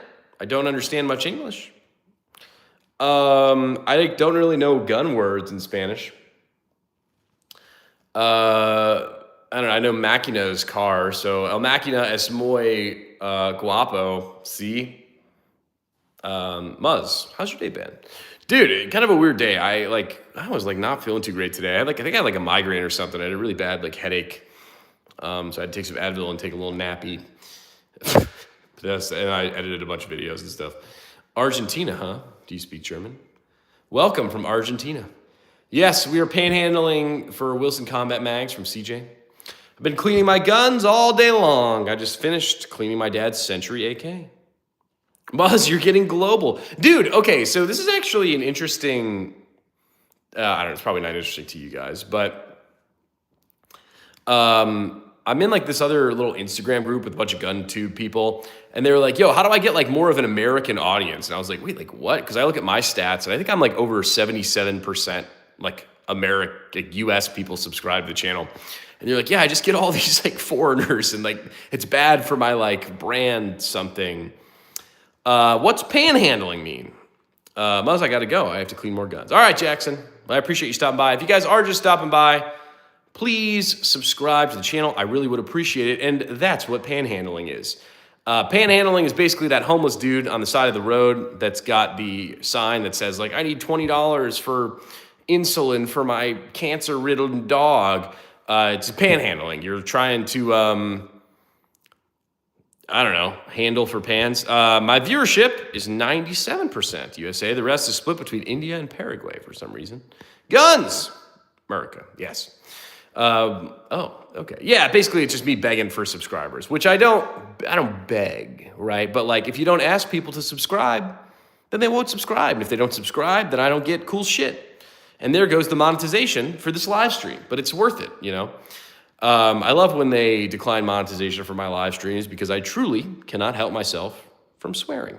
I don't understand much English. I don't really know gun words in Spanish. I don't know. I know máquina is car, so el máquina es muy guapo. See, Muzz, how's your day been, dude? Kind of a weird day. I was like not feeling too great today. I think I had like a migraine or something. I had a really bad like headache. So I had to take some Advil and take a little nappy. Yes, and I edited a bunch of videos and stuff. Argentina, huh? Do you speak German? Welcome from Argentina. Yes, we are panhandling for Wilson Combat Mags from CJ. I've been cleaning my guns all day long. I just finished cleaning my dad's Century AK. Buzz, you're getting global. Dude, okay, so this is actually an interesting, I don't know, it's probably not interesting to you guys, but I'm in like this other little Instagram group with a bunch of gun tube people, and they were like, yo, how do I get like more of an American audience? And I was like, wait, like what? Because I look at my stats, and I think I'm like over 77% like US people subscribe to the channel. And they're like, yeah, I just get all these like foreigners, and like it's bad for my like brand something. What's panhandling mean? Muzz, I gotta go. I have to clean more guns. All right, Jackson. I appreciate you stopping by. If you guys are just stopping by, please subscribe to the channel. I really would appreciate it. And that's what panhandling is. Panhandling is basically that homeless dude on the side of the road that's got the sign that says like, I need $20 for insulin for my cancer-riddled dog. It's panhandling. You're trying to, I don't know, handle for pans. My viewership is 97% USA. The rest is split between India and Paraguay for some reason. Guns! America, yes. Oh, okay. Yeah, basically it's just me begging for subscribers, which I don't beg, right? But like if you don't ask people to subscribe, then they won't subscribe. And if they don't subscribe, then I don't get cool shit. And there goes the monetization for this live stream, but it's worth it, you know? I love when they decline monetization for my live streams because I truly cannot help myself from swearing.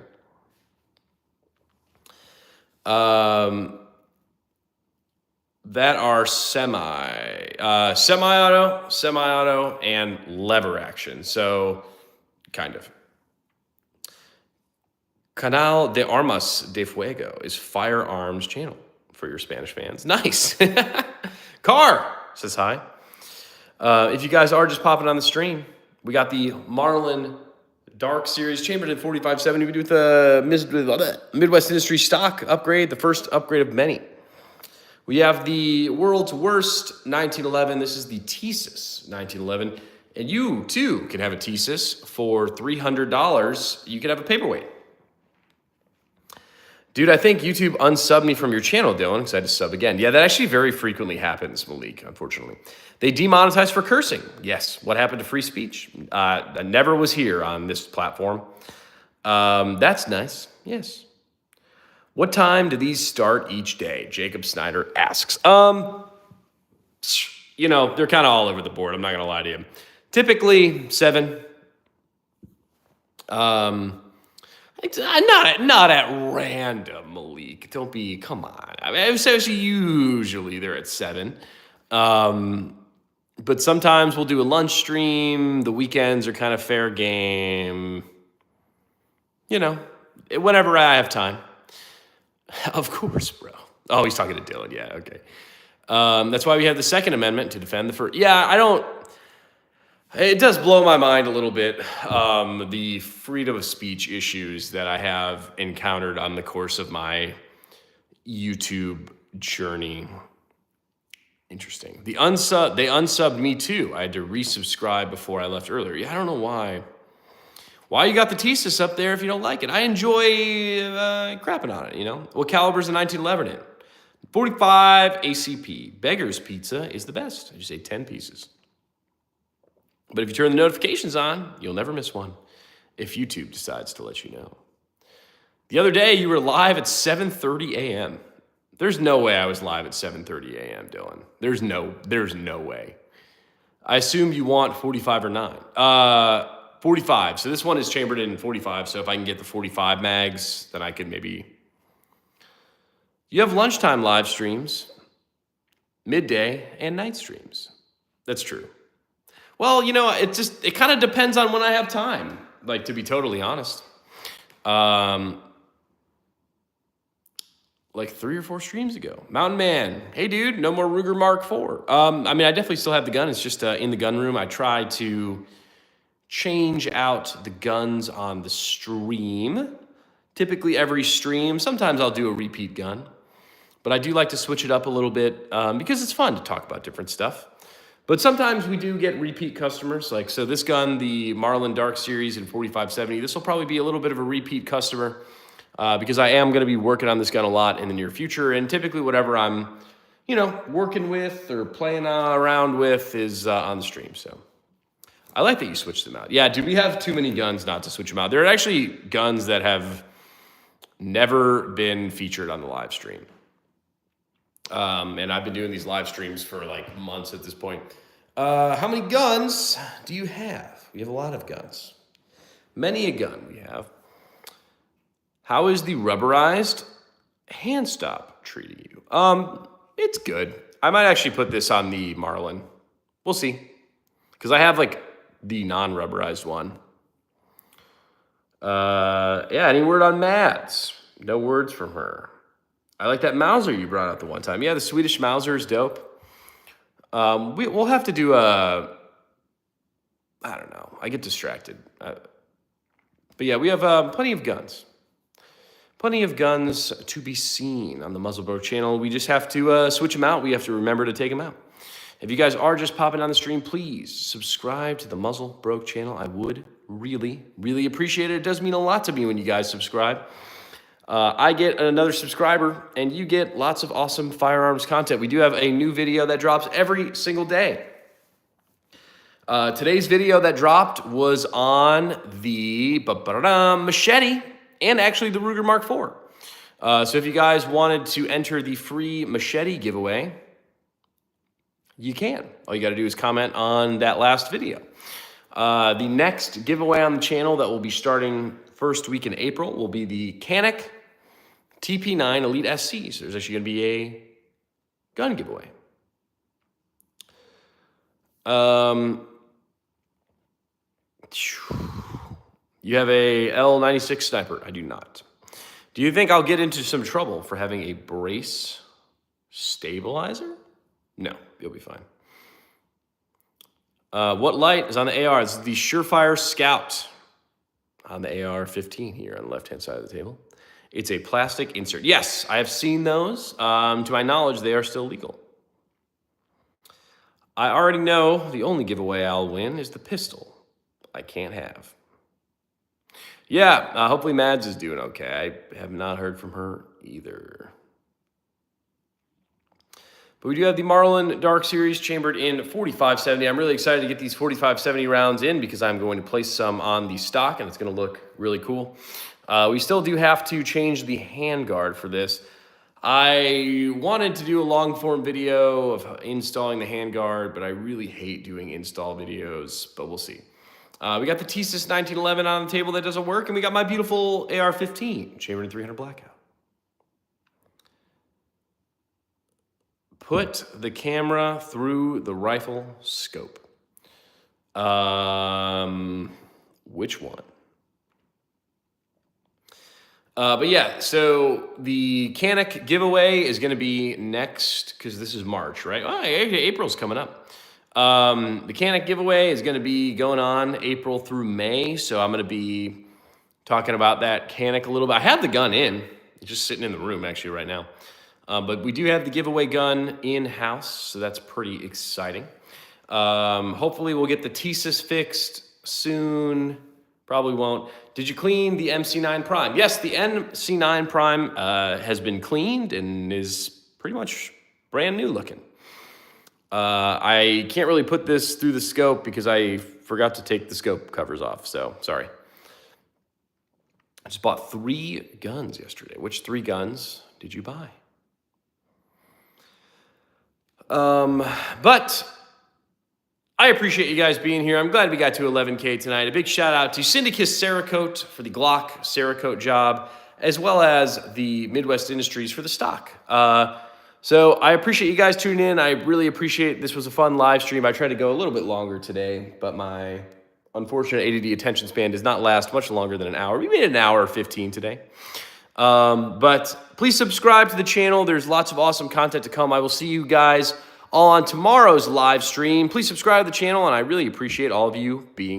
That are semi-auto, and lever action. So, kind of. Canal de Armas de Fuego is firearms channel for your Spanish fans. Nice. Car says hi. If you guys are just popping on the stream, we got the Marlin Dark Series chambered in 4570. We do with the Midwest Industry stock upgrade, the first upgrade of many. We have the world's worst 1911. This is the Tisas 1911. And you, too, can have a Tisas for $300. You can have a paperweight. Dude, I think YouTube unsubbed me from your channel, Dylan, because I had to sub again. Yeah, that actually very frequently happens, Malik, unfortunately. They demonetized for cursing. Yes. What happened to free speech? I never was here on this platform. That's nice. Yes. What time do these start each day? Jacob Snyder asks. You know, they're kind of all over the board. I'm not going to lie to you. Typically 7. Not at random, Malik. Don't be, come on. I mean, usually they're at 7. But sometimes we'll do a lunch stream. The weekends are kind of fair game. You know, whenever I have time. Of course, bro. Oh, he's talking to Dylan. Yeah, okay. That's why we have the Second Amendment to defend the first. Yeah, it does blow my mind a little bit, the freedom of speech issues that I have encountered on the course of my YouTube journey. Interesting. They unsubbed me too. I had to resubscribe before I left earlier. Yeah, I don't know why. Why you got the Tisas up there if you don't like it? I enjoy crapping on it, you know? What caliber's the 1911 in? 45 ACP. Beggar's Pizza is the best. I just ate 10 pieces. But if you turn the notifications on, you'll never miss one if YouTube decides to let you know. The other day, you were live at 7:30 a.m. There's no way I was live at 7:30 a.m., Dylan. There's no way. I assume you want 45 or 9. 45. So this one is chambered in 45. So if I can get the 45 mags, then I could maybe... You have lunchtime live streams, midday, and night streams. That's true. Well, you know, it kind of depends on when I have time, like, to be totally honest. Like 3 or 4 streams ago. Mountain Man, hey dude, no more Ruger Mark IV. I mean, I definitely still have the gun. It's just in the gun room. I try to change out the guns on the stream. Typically every stream. Sometimes I'll do a repeat gun. But I do like to switch it up a little bit because it's fun to talk about different stuff. But sometimes we do get repeat customers. Like, so this gun, the Marlin Dark Series in 4570, this will probably be a little bit of a repeat customer because I am going to be working on this gun a lot in the near future. And typically whatever I'm, working with or playing around with is on the stream. So I like that you switched them out. Yeah, do we have too many guns not to switch them out? There are actually guns that have never been featured on the live stream. And I've been doing these live streams for like months at this point. How many guns do you have? We have a lot of guns. Many a gun we have. How is the rubberized hand stop treating you? It's good. I might actually put this on the Marlin. We'll see. Because I have like the non-rubberized one. Yeah, any word on Mads? No words from her. I like that Mauser you brought out the one time. Yeah, the Swedish Mauser is dope. We'll have to do I don't know. I get distracted. But yeah, we have plenty of guns. Plenty of guns to be seen on the Muzzlebro channel. We just have to switch them out. We have to remember to take them out. If you guys are just popping on the stream, please subscribe to the Muzzlebro channel. I would really, really appreciate it. It does mean a lot to me when you guys subscribe. I get another subscriber, and you get lots of awesome firearms content. We do have a new video that drops every single day. Today's video that dropped was on the machete and actually the Ruger Mark IV. So if you guys wanted to enter the free machete giveaway, you can. All you got to do is comment on that last video. The next giveaway on the channel that will be starting first week in April will be the Canik TP9 Elite SC. So there's actually going to be a gun giveaway. You have a L96 sniper. I do not. Do you think I'll get into some trouble for having a brace stabilizer? No, you'll be fine. What light is on the AR? This is the Surefire Scout on the AR-15 here on the left-hand side of the table. It's a plastic insert. Yes, I have seen those. To my knowledge, they are still legal. I already know the only giveaway I'll win is the pistol I can't have. Yeah, hopefully Mads is doing okay. I have not heard from her either. But we do have the Marlin Dark Series chambered in 4570. I'm really excited to get these 4570 rounds in because I'm going to place some on the stock and it's going to look really cool. We still do have to change the handguard for this. I wanted to do a long form video of installing the handguard, but I really hate doing install videos, but we'll see. We got the Tisas 1911 on the table that doesn't work, and we got my beautiful AR-15 chambered in 300 blackout. Put the camera through the rifle scope. Which one? But yeah, so the Canik giveaway is going to be next, because this is March, right? Oh, April's coming up. The Canik giveaway is going to be going on April through May, so I'm going to be talking about that Canik a little bit. I have the gun in. It's just sitting in the room, actually, right now. But we do have the giveaway gun in-house, so that's pretty exciting. Hopefully we'll get the Tisas fixed soon. Probably won't. Did you clean the MC9 Prime? Yes, the MC9 Prime has been cleaned and is pretty much brand new looking. I can't really put this through the scope because I forgot to take the scope covers off, so sorry. I just bought 3 guns yesterday. Which 3 guns did you buy? But I appreciate you guys being here. I'm glad we got to 11K tonight. A big shout out to Syndicus Cerakote for the Glock Cerakote job, as well as the Midwest Industries for the stock. So I appreciate you guys tuning in. I really appreciate it. This was a fun live stream. I tried to go a little bit longer today, but my unfortunate ADD attention span does not last much longer than an hour. We made it an hour 15 today. But please subscribe to the channel. There's lots of awesome content to come. I will see you guys on tomorrow's live stream. Please subscribe to the channel, and I really appreciate all of you being